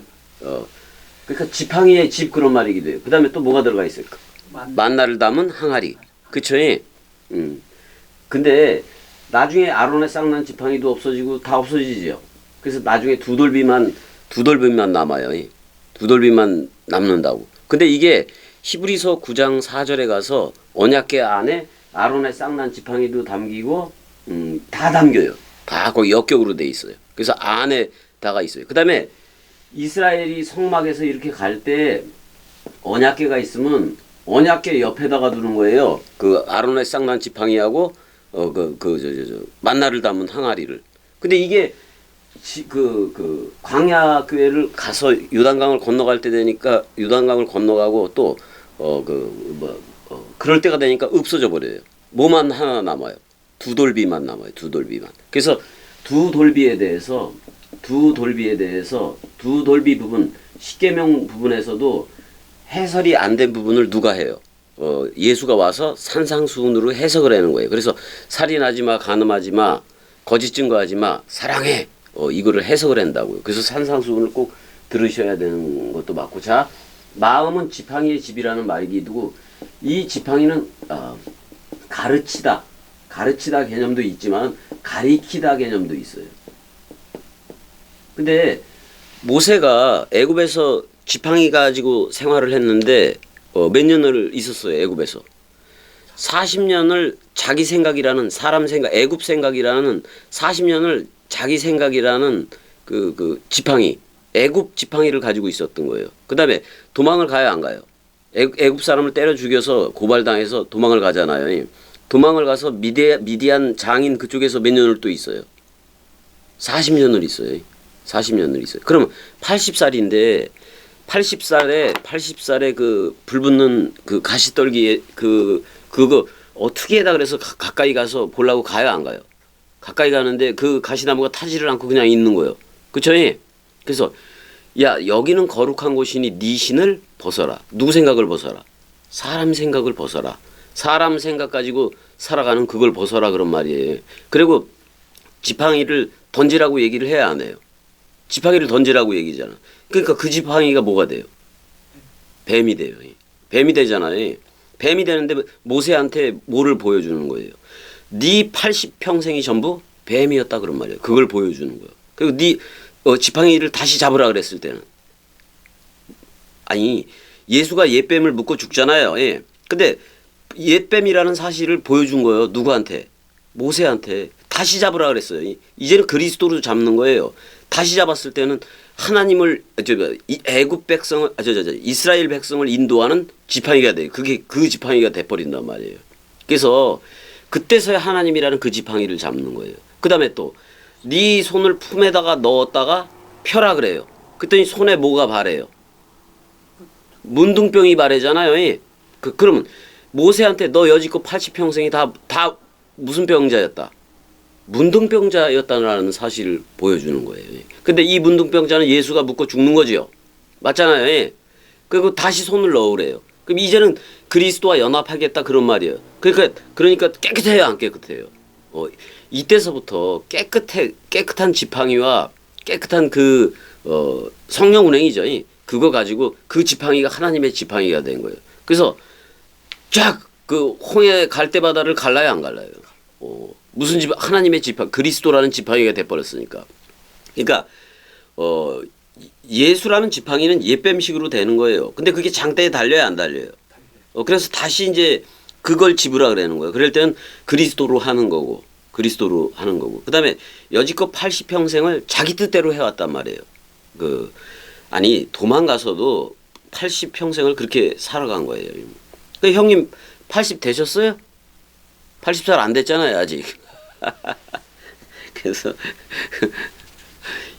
그러니까 지팡이의 집 그런 말이기도 해요. 그 다음에 또 뭐가 들어가 있어요? 만나를 담은 항아리. 그쵸? 근데 나중에 아론의 쌍난 지팡이도 없어지고 다 없어지죠. 그래서 나중에 두돌비만 남아요. 두돌비만 남는다고. 근데 이게 히브리서 9장 4절에 가서 언약궤 안에 아론의 쌍난 지팡이도 담기고 다 담겨요. 다 거기 역격으로 돼 있어요. 그래서 안에다가 있어요. 그 다음에 이스라엘이 성막에서 이렇게 갈 때 언약궤가 있으면 언약궤 옆에다가 두는 거예요. 그 아론의 쌍난 지팡이하고 만나를 담은 항아리를. 근데 이게 광야교회를 가서 요단강을 건너갈 때 되니까 요단강을 건너가고 또 그럴 때가 되니까 없어져 버려요. 뭐만 하나 남아요. 두돌비만 남아요. 두돌비만. 그래서 두돌비 부분 십계명 부분에서도 해설이 안 된 부분을 누가 해요? 예수가 와서 산상수훈으로 해석을 하는 거예요. 그래서 살인하지 마, 간음하지 마, 거짓 증거하지 마, 사랑해. 이거를 해석을 한다고요. 그래서 산상수훈을 꼭 들으셔야 되는 것도 맞고. 자, 마음은 지팡이의 집이라는 말이기도 이 지팡이는 가르치다 개념도 있지만 가리키다 개념도 있어요. 근데 모세가 애굽에서 지팡이 가지고 생활을 했는데 몇 년을 있었어요. 애굽에서 40년을 자기 생각이라는 사람 생각, 애굽 생각이라는 40년을 자기 생각이라는 그 지팡이, 애굽 지팡이를 가지고 있었던 거예요. 그 다음에 도망을 가요, 안 가요? 애굽 사람을 때려 죽여서 고발당해서 도망을 가잖아요. 도망을 가서 미디안 장인 그쪽에서 몇 년을 또 있어요. 40년을 있어요. 40년을 있어요. 그러면 80살인데 80살에 그 불붙는 그 가시떨기에 그거 어떻게 해다 그래서 가까이 가서 보려고 가요, 안 가요? 가까이 가는데 그 가시나무가 타지를 않고 그냥 있는 거예요. 그쵸? 그래서 야, 여기는 거룩한 곳이니 네 신을 벗어라. 누구 생각을 벗어라? 사람 생각을 벗어라. 사람 생각 가지고 살아가는 그걸 벗어라 그런 말이에요. 그리고 지팡이를 던지라고 얘기를 해야 안 해요. 지팡이를 던지라고 얘기잖아. 그러니까 그 지팡이가 뭐가 돼요? 뱀이 돼요. 뱀이 되잖아요. 뱀이 되는데 모세한테 뭐를 보여주는 거예요? 네 80평생이 전부 뱀이었다 그런 말이에요. 그걸 보여주는 거예요. 그리고 지팡이를 다시 잡으라 그랬을 때는. 아니 예수가 옛뱀을 묶고 죽잖아요. 예. 근데 옛뱀이라는 사실을 보여준 거예요. 누구한테? 모세한테. 다시 잡으라 그랬어요. 이제는 그리스도로 잡는 거예요. 다시 잡았을 때는 하나님을 애굽 백성을 이스라엘 백성을 인도하는 지팡이가 돼요. 그게 그 지팡이가 돼 버린단 말이에요. 그래서 그때서야 하나님이라는 그 지팡이를 잡는 거예요. 그다음에 또 네 손을 품에다가 넣었다가 펴라 그래요. 그랬더니 손에 뭐가 바래요? 문둥병이 바래잖아요. 예. 그러면 모세한테 너 여지껏 80평생이 다 무슨 병자였다? 문둥병자였다는 사실을 보여주는 거예요. 근데 이 문둥병자는 예수가 묶고 죽는 거지요. 맞잖아요. 예. 그리고 다시 손을 넣으래요. 그럼 이제는 그리스도와 연합하겠다 그런 말이에요. 그러니까 깨끗해요, 안 깨끗해요? 이때서부터 깨끗한 지팡이와 깨끗한 성령 운행이죠. 그거 가지고 그 지팡이가 하나님의 지팡이가 된 거예요. 그래서 쫙 그 홍해 갈대바다를 갈라요, 안 갈라요? 무슨 하나님의 지팡이, 그리스도라는 지팡이가 돼버렸으니까. 그러니까 예수라는 지팡이는 옛뱀식으로 되는 거예요. 근데 그게 장대에 달려야 안 달려요. 그래서 다시 이제 그걸 집으라 그러는 거예요. 그럴 때는 그리스도로 하는 거고. 그다음에 여지껏 80평생을 자기 뜻대로 해왔단 말이에요. 아니 도망가서도 80평생을 그렇게 살아간 거예요. 형님 80 되셨어요? 80살 안 됐잖아요, 아직. 그래서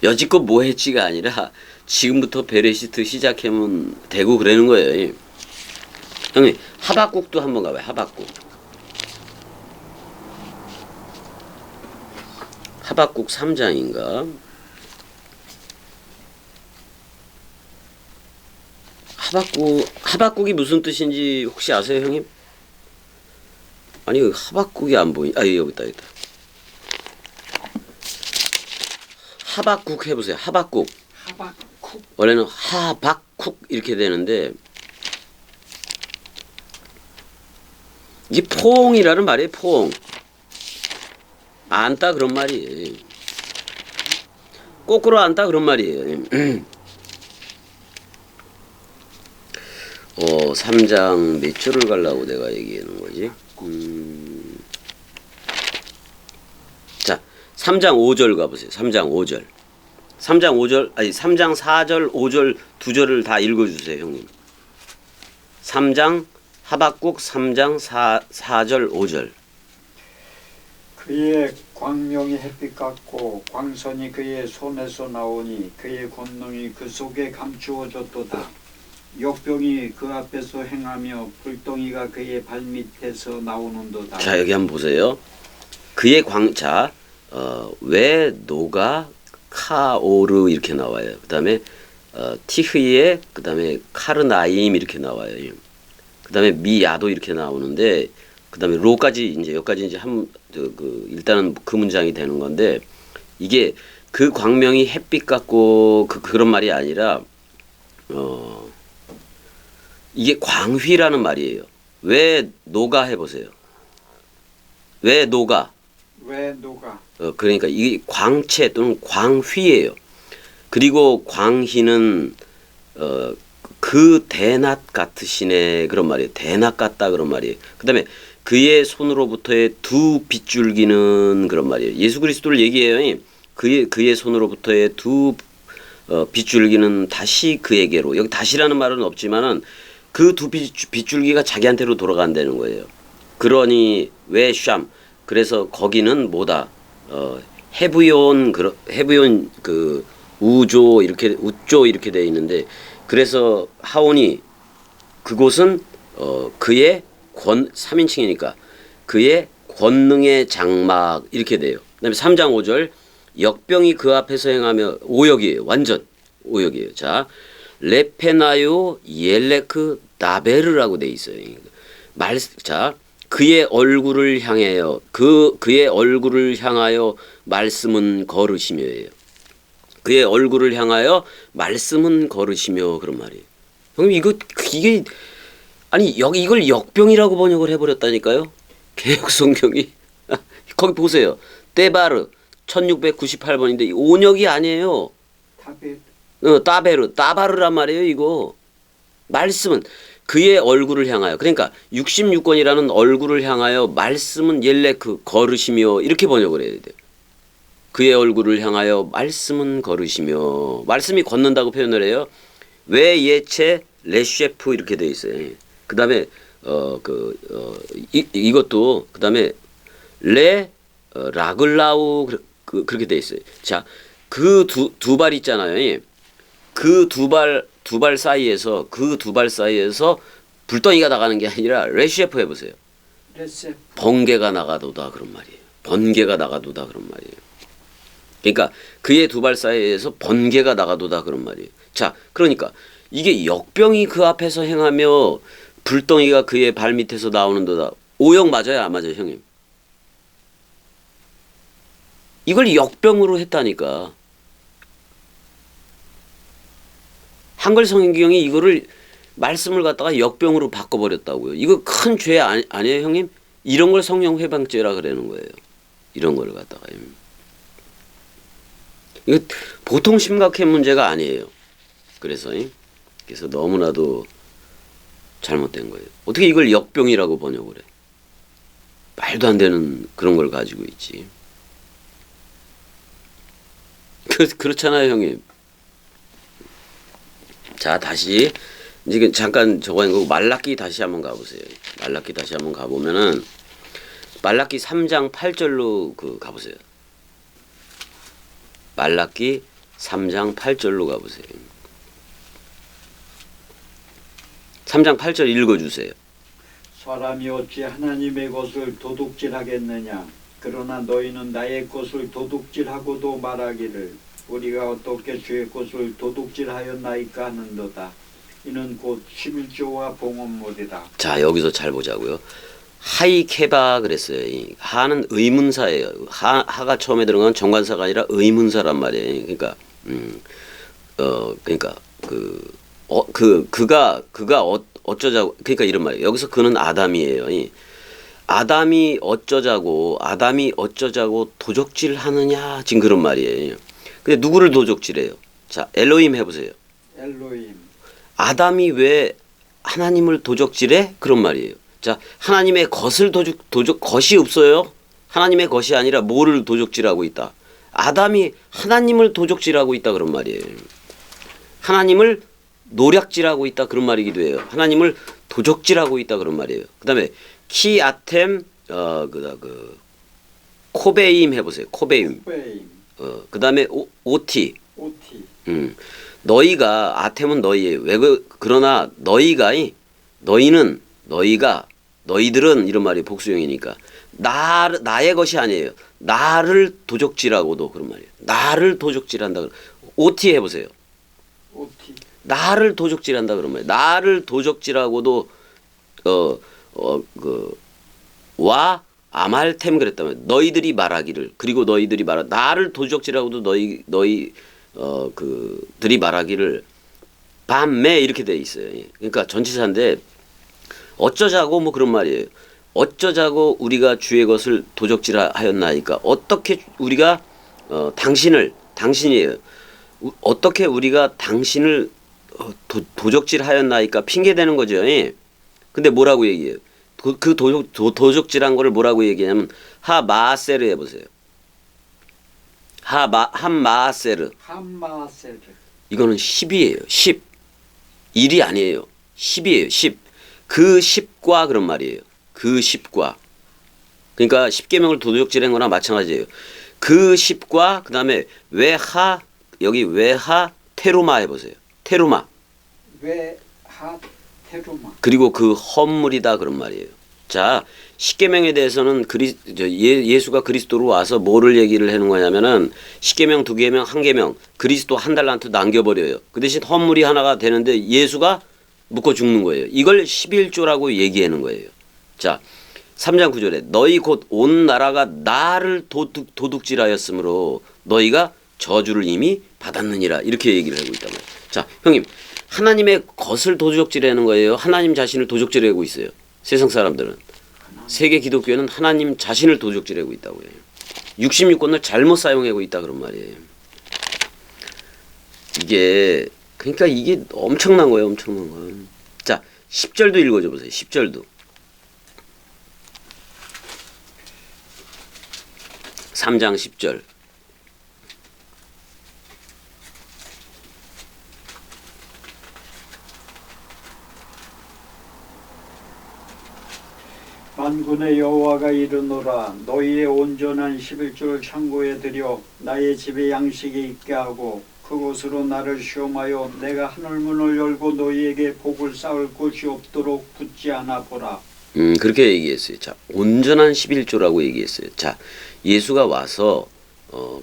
여지껏 뭐 했지가 아니라 지금부터 베레시트 시작하면 되고 그러는 거예요. 형님 하박국도 한번 가봐요. 하박국 3장인가? 하박국이 무슨 뜻인지 혹시 아세요, 형님? 아니 하박국이 안 보이. 여기 있다. 하박국 해보세요. 하박국. 원래는 하박국 이렇게 되는데 이게 포옹이라는 말이에요. 포옹. 안다 그런 말이에요. 거꾸로 안다 그런 말이에요. 3장 몇 줄을 가려고 내가 얘기하는 거지? 자, 3장 5절 가보세요. 3장 5절. 3장 4절, 5절 두 절을 다 읽어주세요, 형님. 3장 하박국 3장 4절 5절. 그의 광명이 햇빛 같고 광선이 그의 손에서 나오니 그의 권능이 그 속에 감추어졌도다. 역병이 그 앞에서 행하며 불덩이가 그의 발밑에서 나오는도다. 자, 여기 한번 보세요. 그의 왜 노가 카오르 이렇게 나와요. 그다음에 티흐에 그다음에 카르나임 이렇게 나와요. 그다음에 미야도 이렇게 나오는데 그다음에 로까지 이제 여기까지 이제 일단은 그 문장이 되는 건데 이게 그 광명이 햇빛 같고 그런 말이 아니라 이게 광휘라는 말이에요. 왜 노가 해보세요. 왜 노가? 그러니까 이게 광채 또는 광휘예요. 그리고 광희는 그 대낮 같으시네 그런 말이에요. 대낮 같다 그런 말이에요. 그다음에 그의 손으로부터의 두 빗줄기는 그런 말이에요. 예수 그리스도를 얘기해요. 그의 손으로부터의 두 빗줄기는 다시 그에게로. 여기 다시라는 말은 없지만은 그 두 빗줄기가 자기한테로 돌아간다는 거예요. 그러니 왜 샴? 그래서 거기는 뭐다? 헤브yon 그 우조 이렇게 돼 있는데 그래서 하온이 그곳은 그의 3인칭이니까 그의 권능의 장막 이렇게 돼요. 그다음에 3장 5절 역병이 그 앞에서 행하며 오역이에요. 완전 오역이에요. 자, 레페나요 옐레크 나베르라고 돼 있어요. 자, 그의 얼굴을 향하여 그의 얼굴을 향하여 말씀은 걸으시며예요. 그의 얼굴을 향하여 말씀은 걸으시며 그런 말이에요. 형님 이게 아니 이걸 역병이라고 번역을 해버렸다니까요. 개역 성경이 거기 보세요. 떼바르 1698번인데 온역이 아니에요. 타베 따바르란 말이에요. 이거 말씀은 그의 얼굴을 향하여, 그러니까 66권이라는 얼굴을 향하여 말씀은 옐레크 걸으시며 이렇게 번역을 해야 돼요. 그의 얼굴을 향하여 말씀은 걸으시며, 말씀이 걷는다고 표현을 해요. 왜 예체 레셰프 이렇게 돼 있어요. 그다음에 이것도 그다음에 레 라글라우 그렇게 돼 있어요. 자, 그 두 발 있잖아요. 그 두 발 사이에서 불덩이가 나가는 게 아니라 레셰프 해보세요. 레세 번개가 나가도다 그런 말이에요. 번개가 나가도다 그런 말이에요. 그러니까 그의 두 발 사이에서 번개가 나가도다 그런 말이에요. 자, 그러니까 이게 역병이 그 앞에서 행하며 불덩이가 그의 발 밑에서 나오는도다. 오역 맞아요, 안 맞아요, 형님? 이걸 역병으로 했다니까. 한글 성경이 이거를 말씀을 갖다가 역병으로 바꿔버렸다고요. 이거 큰 죄 아니에요, 형님? 이런 걸 성령 회방죄라 그러는 거예요. 이런 걸 갖다가. 이거 보통 심각한 문제가 아니에요. 그래서 너무나도 잘못된 거예요. 어떻게 이걸 역병이라고 번역을 해? 말도 안 되는 그런 걸 가지고 있지. 그렇잖아요, 형님. 자, 다시 이제 잠깐 저거 한 거고 말라기 다시 한번 가보세요. 말라기 다시 한번 가보면은 말라기 3장 8절로 가보세요. 말라기 3장 8절로 가보세요. 3장 8절 읽어주세요. 사람이 어찌 하나님의 것을 도둑질하겠느냐. 그러나 너희는 나의 것을 도둑질하고도 말하기를 우리가 어떻게 주의 것을 도둑질하였나이까 하는도다. 이는 곧 11조와 봉헌물이다. 자, 여기서 잘 보자고요. 하이케바 그랬어요. 이 하는 의문사예요. 하가 처음에 들어간 정관사가 아니라 의문사란 말이에요. 그러니까 그러니까 그가 어쩌자고, 그러니까 이런 말이에요. 여기서 그는 아담이에요. 아담이 어쩌자고 도적질 하느냐, 지금 그런 말이에요. 근데 누구를 도적질해요? 자, 엘로힘 해보세요. 엘로힘. 아담이 왜 하나님을 도적질해? 그런 말이에요. 자, 하나님의 것을 것이 없어요. 하나님의 것이 아니라 뭐를 도적질하고 있다? 아담이 하나님을 도적질하고 있다 그런 말이에요. 하나님을 노략질하고 있다 그런 말이기도 해요. 하나님을 도적질하고 있다 그런 말이에요. 그다음에 키아템 코베임 해보세요. 코베임. 그다음에 오티. 너희가 아템은 너희예요. 그러나 너희들은 이런 말이 복수형이니까 나의 것이 아니에요. 나를 도적질하고도 그런 말이에요. 나를 도적질한다. 오티 해보세요. 오티. 나를 도적질한다 그런 말이에요. 나를 도적질하고도 와 아말템 그랬다면 너희들이 말하기를, 그리고 너희들이 나를 도적질하고도 들이 말하기를 밤매 이렇게 돼 있어요. 그러니까 전치사인데 어쩌자고 뭐 그런 말이에요. 어쩌자고 우리가 주의 것을 도적질하였나이까. 어떻게 우리가 당신이에요. 어떻게 우리가 당신을 도적질하였나이까 핑계대는 거죠. 근데 뭐라고 얘기해요? 그 도적질한 거를 뭐라고 얘기하냐면 하마세르 해보세요. 한마세르. 이거는 10이에요. 10. 1이 아니에요. 10이에요. 10. 그 10과 그런 말이에요. 그 10과. 그러니까 10계명을 도적질한 거나 마찬가지예요. 그 10과 그다음에 여기 외하 테루마 해보세요. 테루마. 외하 테루마. 그리고 그 헌물이다 그런 말이에요. 자, 십계명에 대해서는 예수가 그리스도로 와서 뭐를 얘기를 하는 거냐면은 십계명, 두 계명, 한 계명, 그리스도 한 달란트 남겨버려요. 그 대신 헌물이 하나가 되는데 예수가 묶어 죽는 거예요. 이걸 11조라고 얘기하는 거예요. 자, 3장 9절에 너희 곧 온 나라가 나를 도둑질하였으므로 너희가 저주를 이미 받았느니라 이렇게 얘기를 하고 있단 말이에요. 자, 형님, 하나님의 것을 도적질하는 거예요. 하나님 자신을 도적질하고 있어요. 세상 사람들은. 세계 기독교는 하나님 자신을 도적질하고 있다고 해요. 66권을 잘못 사용하고 있다 그런 말이에요. 이게 그러니까 이게 엄청난 거예요, 엄청난 거. 자, 10절도 읽어줘 보세요. 10절도. 3장 10절. 만군의 여호와가 이르노라 너희의 온전한 11조를 창고에 들여 나의 집에 양식이 있게 하고 그곳으로 나를 시험하여 내가 하늘문을 열고 너희에게 복을 쌓을 곳이 없도록 붙지 않아 보라. 그렇게 얘기했어요. 자, 온전한 11조라고 얘기했어요. 자, 예수가 와서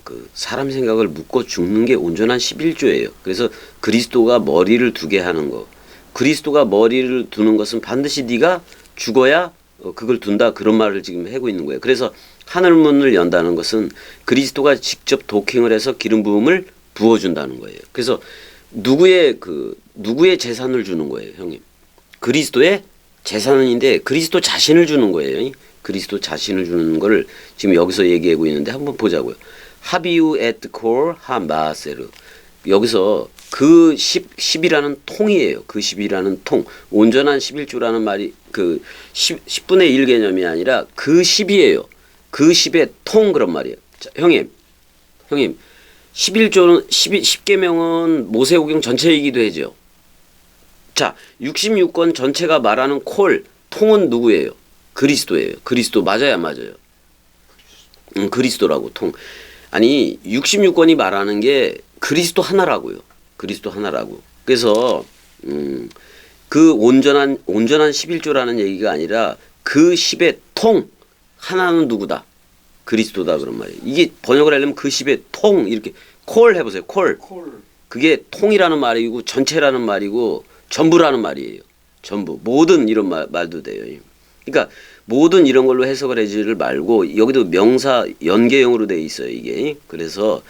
그 사람 생각을 묶어 죽는 게 온전한 11조예요. 그래서 그리스도가 머리를 두게 하는 거. 그리스도가 머리를 두는 것은 반드시 네가 죽어야 그걸 둔다, 그런 말을 지금 하고 있는 거예요. 그래서 하늘문을 연다는 것은 그리스도가 직접 도킹을 해서 기름 부음을 부어준다는 거예요. 그래서 누구의 재산을 주는 거예요, 형님? 그리스도의 재산인데 그리스도 자신을 주는 거예요. 그리스도 자신을 주는 거를 지금 여기서 얘기하고 있는데 한번 보자고요. 하비우 에트 콜 하마세르. 여기서 그 10이라는 통이에요. 그 10이라는 통. 온전한 11조라는 말이 그 10분의 1 개념이 아니라 그 10이에요. 그 10의 통, 그런 말이에요. 자, 형님 11조는 10계명은 모세오경 전체 얘기도 해죠. 자, 66권 전체가 말하는 콜, 통은 누구예요? 그리스도예요. 그리스도 맞아요, 안 맞아요? 그리스도라고, 통. 아니, 66권이 말하는 게 그리스도 하나라고요. 그리스도 하나라고. 그래서 그 온전한 11조라는 얘기가 아니라 그 10의 통 하나는 누구다? 그리스도다, 그런 말이에요. 이게 번역을 하려면 그 10의 통, 이렇게 콜 해보세요. 콜. 그게 통이라는 말이고 전체라는 말이고 전부라는 말이에요. 전부. 모든 이런 말도 돼요. 그러니까 모든 이런 걸로 해석을 하지를 말고 여기도 명사 연계형으로 돼 있어요, 이게. 그래서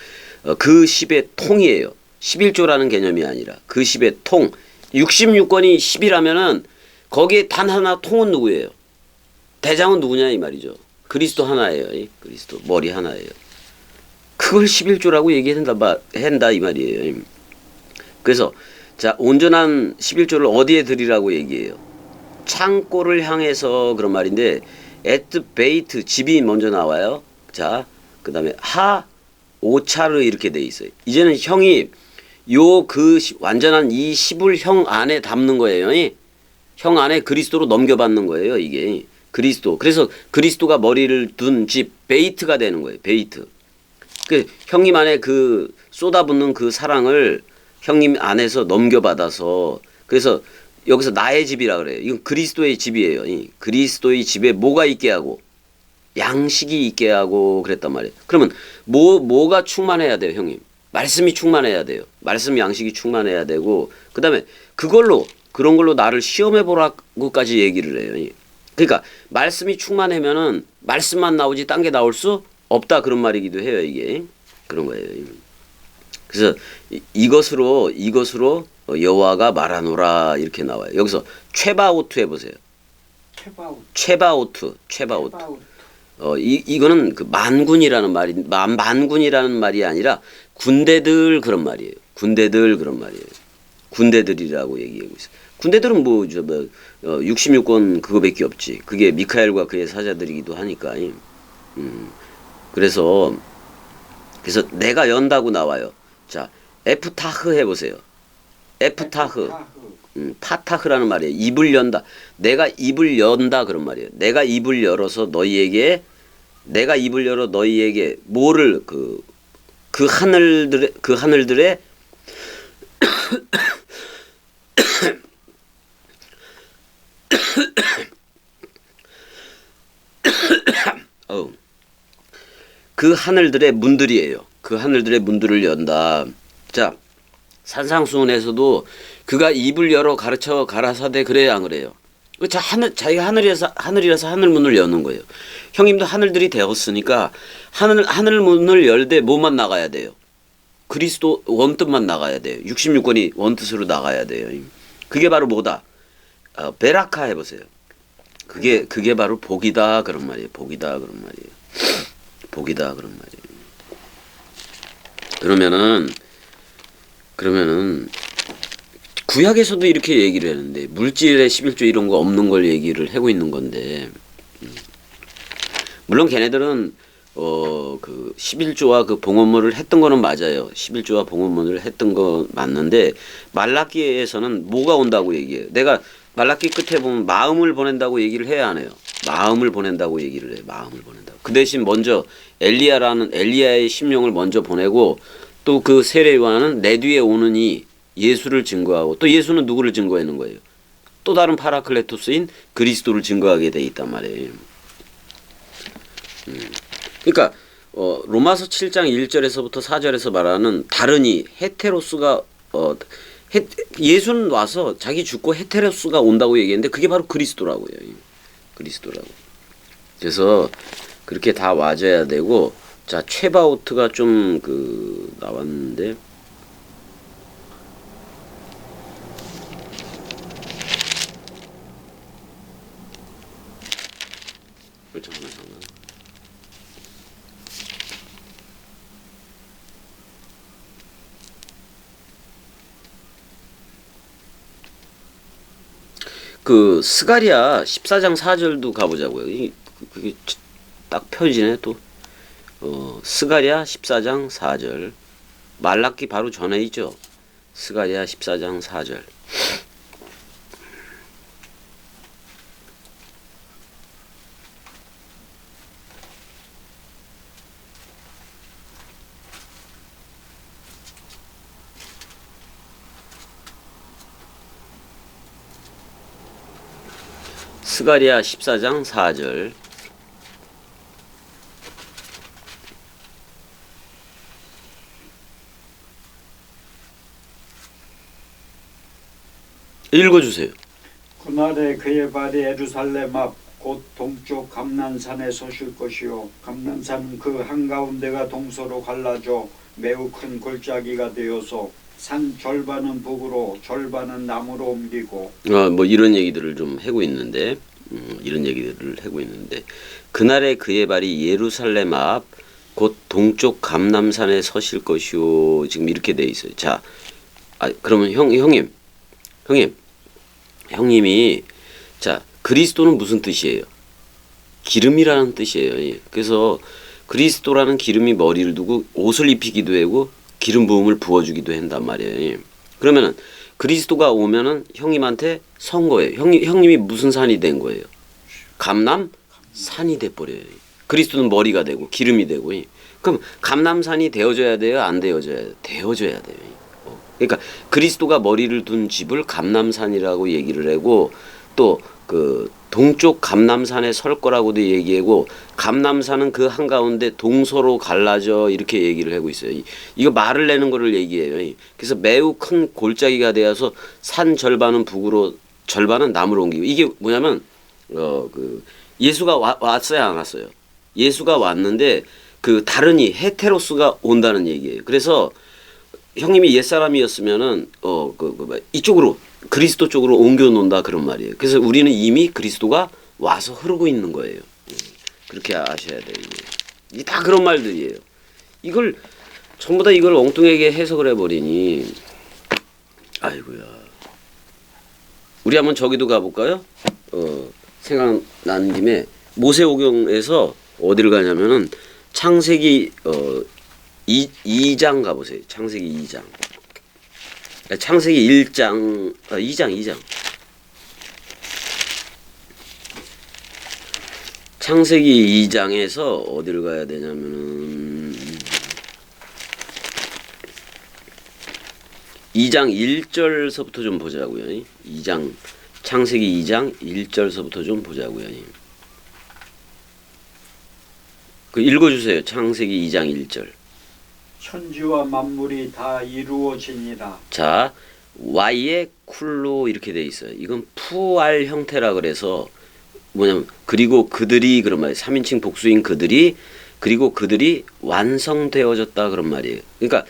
그 10의 통이에요. 11조라는 개념이 아니라 그 10의 통. 66권이 10이라면은 거기에 단 하나 통은 누구예요? 대장은 누구냐 이 말이죠. 그리스도 하나예요. 그리스도 머리 하나예요. 그걸 11조라고 얘기한다 이 말이에요. 그래서 자, 온전한 11조를 어디에 드리라고 얘기해요? 창고를 향해서, 그런 말인데 at 베이트, 집이 먼저 나와요. 자, 그 다음에 하 오차르 이렇게 돼 있어요. 이제는 형이 완전한 이 10을 형 안에 담는 거예요. 형 안에 그리스도로 넘겨받는 거예요, 이게. 그리스도. 그래서 그리스도가 머리를 둔 집, 베이트가 되는 거예요. 베이트. 그 형님 안에 그 쏟아붓는 그 사랑을 형님 안에서 넘겨받아서, 그래서 여기서 나의 집이라 그래요. 이건 그리스도의 집이에요. 그리스도의 집에 뭐가 있게 하고 양식이 있게 하고 그랬단 말이에요. 그러면 뭐가 충만해야 돼요, 형님? 말씀이 충만해야 돼요. 말씀 양식이 충만해야 되고, 그 다음에 그런 걸로 나를 시험해 보라고까지 얘기를 해요. 그러니까 말씀이 충만하면은 말씀만 나오지 딴 게 나올 수 없다, 그런 말이기도 해요, 이게. 그런 거예요. 그래서 이것으로 여호와가 말하노라 이렇게 나와요. 여기서 최바오트 해보세요. 최바오트. 이거는 그 만군이라는 말이 아니라 군대들, 그런 말이에요. 군대들, 그런 말이에요. 군대들이라고 얘기하고 있어요. 군대들은 66권 그거밖에 없지. 그게 미카엘과 그의 사자들이기도 하니까. 그래서 내가 연다고 나와요. 자, 에프타흐 해보세요. 에프타흐. 파타흐라는 말이에요. 입을 연다. 내가 입을 연다, 그런 말이에요. 내가 입을 열어 너희에게 뭐를 그 하늘들의 그 하늘들의 문들이에요. 그 하늘들의 문들을 연다. 자, 산상수훈에서도 그가 입을 열어 가르쳐 가라사대 그래야 안 그래요? 자기가 하늘이라서 하늘문을 여는 거예요. 형님도 하늘들이 되었으니까 하늘문을 열되 뭐만 나가야 돼요? 그리스도 원뜻만 나가야 돼요. 66권이 원뜻으로 나가야 돼요. 그게 바로 뭐다? 베라카 해보세요. 그게 바로 복이다, 그런 말이에요. 복이다, 그런 말이에요. 복이다, 그런 말이에요. 그러면은 그러면은 구약에서도 이렇게 얘기를 했는데 물질의 11조 이런 거 없는 걸 얘기를 하고 있는 건데 물론 걔네들은 그 11조와 그 봉헌물을 했던 거는 맞아요. 11조와 봉헌물을 했던 거 맞는데 말라기에서는 뭐가 온다고 얘기해요. 내가 말라기 끝에 보면 마음을 보낸다고 얘기를 해야 안 해요. 마음을 보낸다고 얘기를 해요. 마음을 보낸다고. 그 대신 먼저 엘리야의 심령을 먼저 보내고 또 그 세례 요한은 내 뒤에 오느니 예수를 증거하고 또 예수는 누구를 증거하는 거예요? 또 다른 파라클레토스인 그리스도를 증거하게 돼 있단 말이에요. 그러니까 로마서 7장 1절에서부터 4절에서 말하는 다르니 헤테로스가 예수는 와서 자기 죽고 헤테로스가 온다고 얘기했는데 그게 바로 그리스도라고요. 그리스도라고. 그래서 그렇게 다 와줘야 되고 자 최바우트가 좀 그 나왔는데 잠깐만. 그 스가랴 14장 4절도 가보자고요. 그게 딱 펴지네 또. 스가랴 14장 4절. 말라기 바로 전에 있죠. 스가랴 14장 4절. 스가랴 14장 4절. 읽어주세요. 그날에 그의 발이 예루살렘 앞 곧 동쪽 감난산에 서실 것이요 감난산은 그 한가운데가 동서로 갈라져 매우 큰 골짜기가 되어서 산 절반은 북으로 절반은 남으로 옮기고 뭐 이런 얘기들을 좀 하고 있는데 그날에 그의 발이 예루살렘 앞 곧 동쪽 감남산에 서실 것이요 지금 이렇게 돼 있어요. 자, 그러면 형님이 자 그리스도는 무슨 뜻이에요? 기름이라는 뜻이에요. 그래서 그리스도라는 기름이 머리를 두고 옷을 입히기도 하고 기름 부음을 부어주기도 한단 말이에요. 그러면은 그리스도가 오면은 형님한테 선 거예요. 형님이 무슨 산이 된 거예요? 감남산이 돼 버려요. 그리스도는 머리가 되고 기름이 되고. 그럼 감남산이 되어져야 돼요? 안 되어져야 돼요? 되어져야 돼요. 그러니까 그리스도가 머리를 둔 집을 감남산이라고 얘기를 하고 또 그 동쪽 감남산에 설 거라고도 얘기하고 감남산은 그 한가운데 동서로 갈라져 이렇게 얘기를 하고 있어요. 이거 말을 내는 거를 얘기해요. 그래서 매우 큰 골짜기가 되어서 산 절반은 북으로 절반은 남으로 옮기고 이게 뭐냐면 그 예수가 왔어요 안 왔어요? 예수가 왔는데 그 다르니 헤테로스가 온다는 얘기예요. 그래서 형님이 옛사람이었으면은 이쪽으로 그리스도 쪽으로 옮겨 놓는다 그런 말이에요. 그래서 우리는 이미 그리스도가 와서 흐르고 있는 거예요. 그렇게 아셔야 돼요. 이게 다 그런 말들이에요. 이걸 전부 다 이걸 엉뚱하게 해석을 해버리니 아이고야. 우리 한번 저기도 가볼까요? 생각나는 김에 모세오경에서 어디를 가냐면은 창세기 2장 가보세요. 창세기 2장. 창세기 1장, 2장. 창세기 2장에서 어디를 가야 되냐면은 2장 1절서부터 좀 보자고요. 창세기 2장 1절서부터 좀 보자고요. 그 읽어주세요. 창세기 2장 1절. 천지와 만물이 다 이루어지니라. 자, Y의 쿨로 이렇게 돼 있어요. 이건 푸알 형태라 그래서 뭐냐면 그리고 그들이 그런 말이에요. 3인칭 복수인 그들이 그리고 그들이 완성되어졌다 그런 말이에요. 그러니까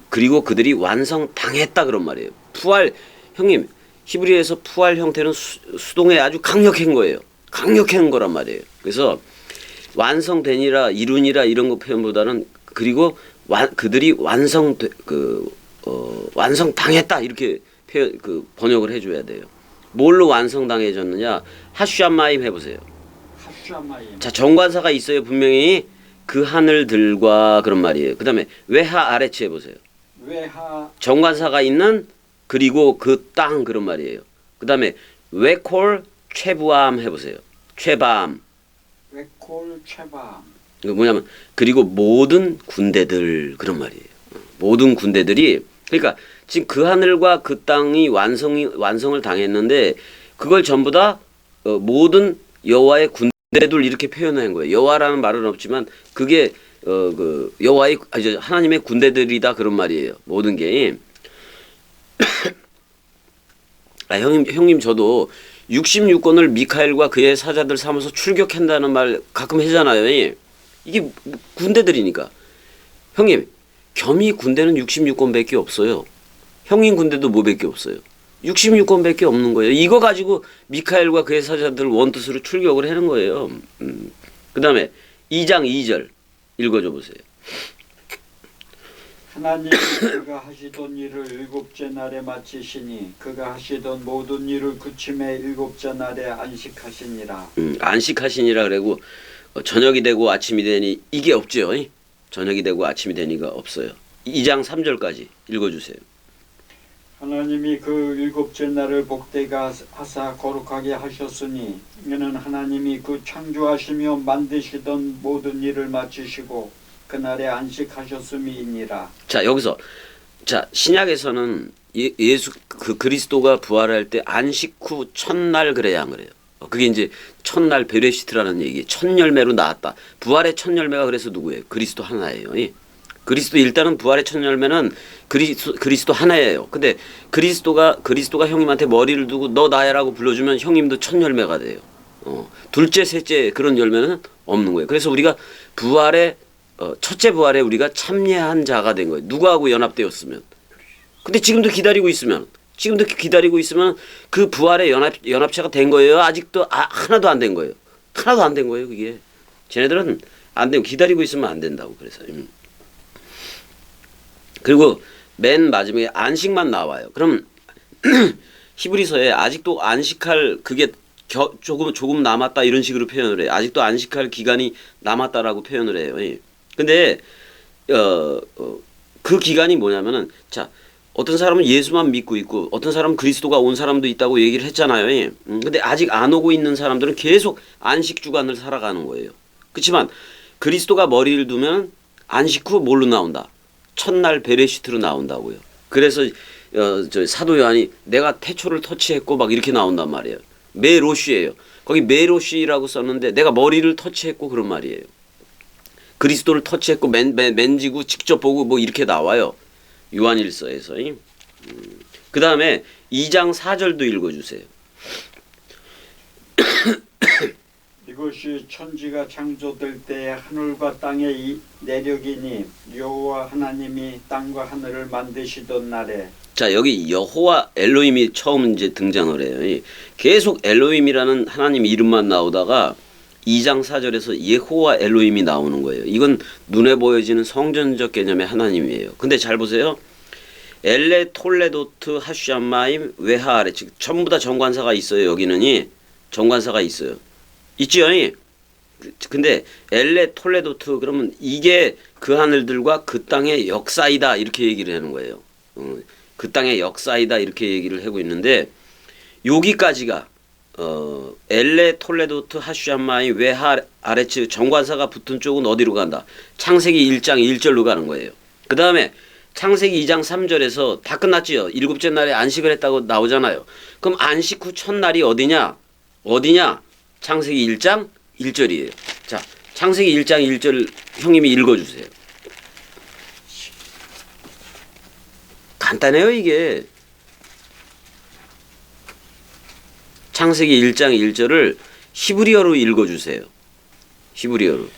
그리고 그들이 완성당했다 그런 말이에요. 푸알 형님 히브리에서 푸알 형태는 수동에 아주 강력한 거예요. 강력한 거란 말이에요. 그래서 완성되니라 이루니라 이런 거 표현보다는 그리고 그들이 완성당했다 이렇게 번역을 해줘야 돼요. 뭘로 완성당해졌느냐? 하슈아마임 해보세요. 하샤마임. 자, 정관사가 있어요. 분명히 그 하늘들과 그런 말이에요. 그 다음에 외하 아래치 해보세요. 외하 정관사가 있는 그리고 그 땅 그런 말이에요. 그 다음에 외콜 최부암 해보세요. 최밤. 외콜 최밤. 이거 뭐냐면 그리고 모든 군대들 그런 말이에요. 모든 군대들이 그러니까 지금 그 하늘과 그 땅이 완성을 당했는데 그걸 전부 다 모든 여호와의 군대들 이렇게 표현한 거예요. 여호와라는 말은 없지만 그게 그 여호와의 하나님의 군대들이다 그런 말이에요. 모든 게. 형님 저도 66권을 미카엘과 그의 사자들 삼아서 출격한다는 말 가끔 하잖아요. 이게 군대들이니까. 형님 겸이 군대는 66권밖에 없어요. 형님 군대도 뭐밖에 없어요. 66권밖에 없는 거예요. 이거 가지고 미카엘과 그의 사자들 원뜻으로 출격을 하는 거예요. 그 다음에 2장 2절 읽어줘 보세요. 하나님이 그가 하시던 일을 일곱째 날에 마치시니 그가 하시던 모든 일을 그침에 일곱째 날에 안식하시니라. 안식하시니라 그러고 저녁이 되고 아침이 되니 이게 없죠. 저녁이 되고 아침이 되니가 없어요. 2장 3절까지 읽어주세요. 하나님이 그 일곱째 날을 복되게 하사 거룩하게 하셨으니 이는 하나님이 그 창조하시며 만드시던 모든 일을 마치시고 그날에 안식하셨음이니라. 자 여기서 자 신약에서는 예수 그 그리스도가 부활할 때 안식 후 첫날 그래야 안 그래요. 그게 이제 첫날 베레시트라는 얘기. 첫 열매로 나왔다. 부활의 첫 열매가 그래서 누구예요? 그리스도 하나예요. 그리스도 일단은 부활의 첫 열매는 그리스도 하나예요. 근데 그리스도가 형님한테 머리를 두고 너 나야라고 불러주면 형님도 첫 열매가 돼요. 둘째, 셋째 그런 열매는 없는 거예요. 그래서 우리가 부활의 첫째 부활에 우리가 참여한 자가 된 거예요. 누구하고 연합되었으면. 근데 지금도 기다리고 있으면 그 부활의 연합체가 된 거예요. 아직도 하나도 안 된 거예요. 하나도 안 된 거예요. 그게 쟤네들은 안 되고 기다리고 있으면 안 된다고 그래서. 그리고 맨 마지막에 안식만 나와요. 그럼 히브리서에 아직도 안식할 그게 조금 남았다 이런 식으로 표현을 해요. 아직도 안식할 기간이 남았다라고 표현을 해요. 근데 그 기간이 뭐냐면은 자 어떤 사람은 예수만 믿고 있고 어떤 사람은 그리스도가 온 사람도 있다고 얘기를 했잖아요. 근데 아직 안 오고 있는 사람들은 계속 안식 주간을 살아가는 거예요. 그렇지만 그리스도가 머리를 두면 안식 후 뭘로 나온다? 첫날 베레시트로 나온다고요. 그래서 저 사도 요한이 내가 태초를 터치했고 막 이렇게 나온단 말이에요. 메로시예요. 거기 메로시라고 썼는데 내가 머리를 터치했고 그런 말이에요. 그리스도를 터치했고 맨지고 직접 보고 뭐 이렇게 나와요. 요한일서에서. 그 다음에 2장 4절도 읽어주세요. 이것이 천지가 창조될 때에 하늘과 땅의 내력이니 여호와 하나님이 땅과 하늘을 만드시던 날에. 자 여기 여호와 엘로힘이 처음 이제 등장을 해요. 계속 엘로힘이라는 하나님 이름만 나오다가 2장 4절에서 예호와 엘로힘이 나오는 거예요. 이건 눈에 보여지는 성전적 개념의 하나님이에요. 근데 잘 보세요. 엘레 톨레도트 하슈암마임 외하아레 즉 전부 다 정관사가 있어요. 여기는 정관사가 있어요. 있죠? 근데 엘레 톨레도트 그러면 이게 그 하늘들과 그 땅의 역사이다 이렇게 얘기를 하는 거예요. 그 땅의 역사이다 이렇게 얘기를 하고 있는데 여기까지가 엘레 톨레도트 하슈암마이 외하 아레츠 정관사가 붙은 쪽은 어디로 간다? 창세기 1장 1절로 가는 거예요. 그 다음에 창세기 2장 3절에서 다 끝났지요. 일곱째 날에 안식을 했다고 나오잖아요. 그럼 안식 후 첫날이 어디냐? 창세기 1장 1절이에요. 자, 창세기 1장 1절 형님이 읽어주세요. 간단해요 이게. 창세기 1장 1절을 히브리어로 읽어주세요. 히브리어로.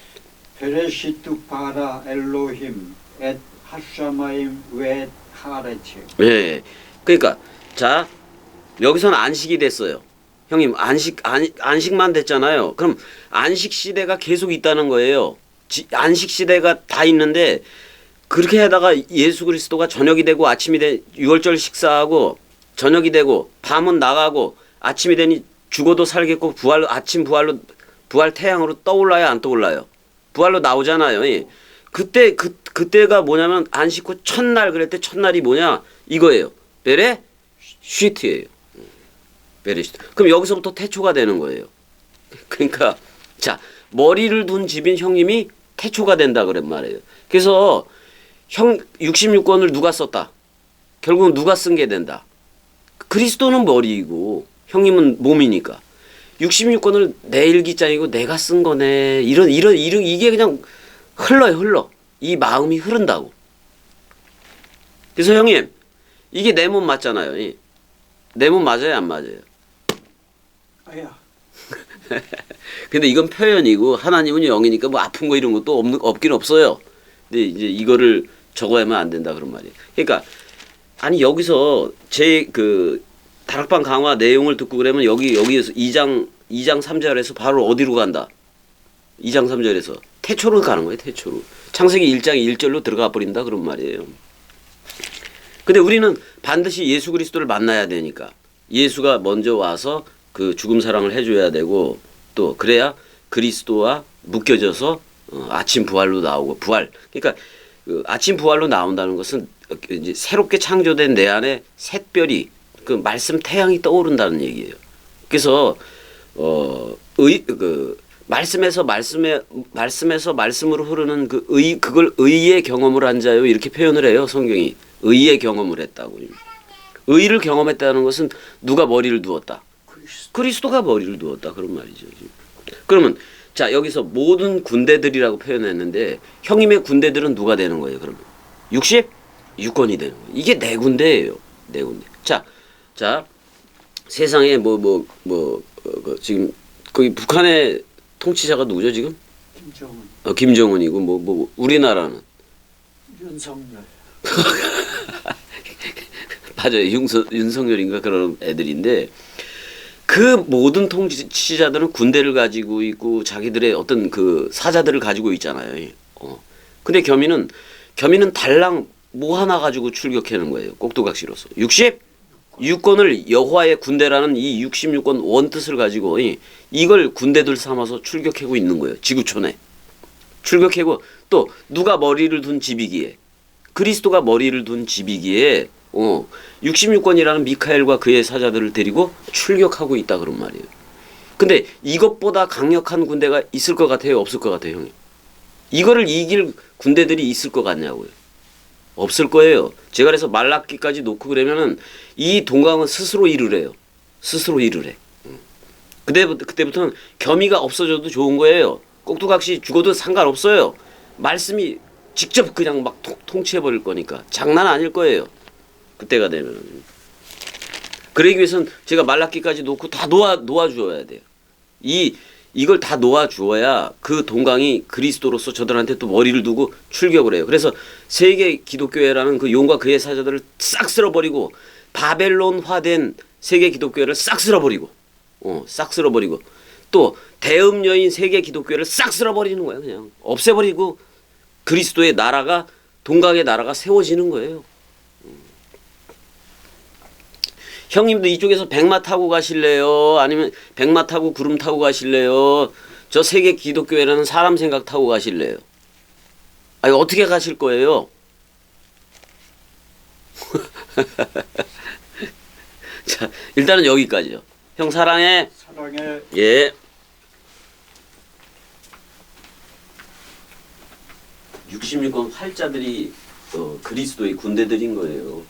베레시트 바라 엘로힘 엣 하샤마임 웨 하레츠. 예. 그러니까 자 여기서는 안식이 됐어요. 형님 안식만 됐잖아요. 그럼 안식 시대가 계속 있다는 거예요. 안식 시대가 다 있는데 그렇게 하다가 예수 그리스도가 저녁이 되고 아침이 돼 유월절 식사하고 저녁이 되고 밤은 나가고 아침이 되니 죽어도 살겠고 아침 부활 태양으로 떠올라요 안 떠올라요? 부활로 나오잖아요. 예. 그때가 뭐냐면 안식 후 첫날 그랬대. 첫날이 뭐냐 이거예요. 베레 쉬트예요. 베레 쉬트. 그럼 여기서부터 태초가 되는 거예요. 그러니까 자 머리를 둔 집인 형님이 태초가 된다 그런 말이에요. 그래서 66권을 누가 썼다? 결국은 누가 쓴 게 된다? 그리스도는 머리이고 형님은 몸이니까 66권을 내 일기장이고 내가 쓴 거네. 이런 이게 그냥 흘러. 이 마음이 흐른다고. 그래서 형님 이게 내 몸 맞잖아요. 내 몸 맞아요 안 맞아요? 아야. 근데 이건 표현이고 하나님은 영이니까 뭐 아픈 거 이런 것도 없긴 없어요. 근데 이제 이거를 적어야만 안 된다 그런 말이에요. 그러니까 아니 여기서 제 그 다락방 강화 내용을 듣고 그러면 여기에서 2장 3절에서 바로 어디로 간다? 2장 3절에서 태초로 가는 거예요. 태초로. 창세기 1장 1절로 들어가 버린다 그런 말이에요. 근데 우리는 반드시 예수 그리스도를 만나야 되니까 예수가 먼저 와서 그 죽음 사랑을 해줘야 되고 또 그래야 그리스도와 묶여져서 아침 부활로 나오고 부활. 그러니까 그 아침 부활로 나온다는 것은 이제 새롭게 창조된 내 안에 샛별이 그 말씀 태양이 떠오른다는 얘기예요. 그래서 말씀에서 말씀으로 흐르는 그걸 의의 경험을 한 자요 이렇게 표현을 해요. 성경이 의의 경험을 했다고. 의를 경험했다는 것은 누가 머리를 두었다? 그리스도가 머리를 두었다 그런 말이죠. 그러면 자 여기서 모든 군대들이라고 표현했는데 형님의 군대들은 누가 되는 거예요? 그러면 66권이 되는 거예요. 이게 내 군대예요. 내 군대. 자 세상에 지금 거기 북한의 통치자가 누구죠 지금? 김정은. 김정은이고 우리나라는 윤석열. 맞아요. 윤석열인가 그런 애들인데 그 모든 통치자들은 군대를 가지고 있고 자기들의 어떤 그 사자들을 가지고 있잖아요. 근데 겸이는 달랑 뭐 하나 가지고 출격하는 거예요. 꼭두각시로서. 66권을 여호와의 군대라는 이 66권 원뜻을 가지고 이걸 군대들 삼아서 출격하고 있는 거예요. 지구촌에. 출격하고 또 누가 머리를 둔 집이기에 그리스도가 머리를 둔 집이기에 66권이라는 미카엘과 그의 사자들을 데리고 출격하고 있다 그런 말이에요. 근데 이것보다 강력한 군대가 있을 것 같아요? 없을 것 같아요? 형님? 이거를 이길 군대들이 있을 것 같냐고요? 없을 거예요. 제가 그래서 말라기까지 놓고 그러면은 이 동강은 스스로 일을 해요. 스스로 일을 해. 그때부터는 겸이가 없어져도 좋은 거예요. 꼭두각시 죽어도 상관없어요. 말씀이 직접 그냥 막 통치해버릴 거니까 장난 아닐 거예요. 그때가 되면. 그러기 위해서는 제가 말라기까지 놓고 다 놓아주어야 돼요. 이걸 다 놓아주어야 그 동강이 그리스도로서 저들한테 또 머리를 두고 출격을 해요. 그래서 세계 기독교회라는 그 용과 그의 사자들을 싹 쓸어버리고 바벨론화된 세계 기독교회를 싹 쓸어버리고 또 대음녀인 세계 기독교회를 싹 쓸어버리는 거예요. 그냥 없애버리고 그리스도의 나라가 동강의 나라가 세워지는 거예요. 형님도 이쪽에서 백마 타고 가실래요? 아니면 백마 타고 구름 타고 가실래요? 저 세계 기독교회라는 사람 생각 타고 가실래요? 아니 어떻게 가실 거예요? 자 일단은 여기까지요. 형 사랑해. 사랑해. 예. 66권 활자들이 그리스도의 군대들인 거예요.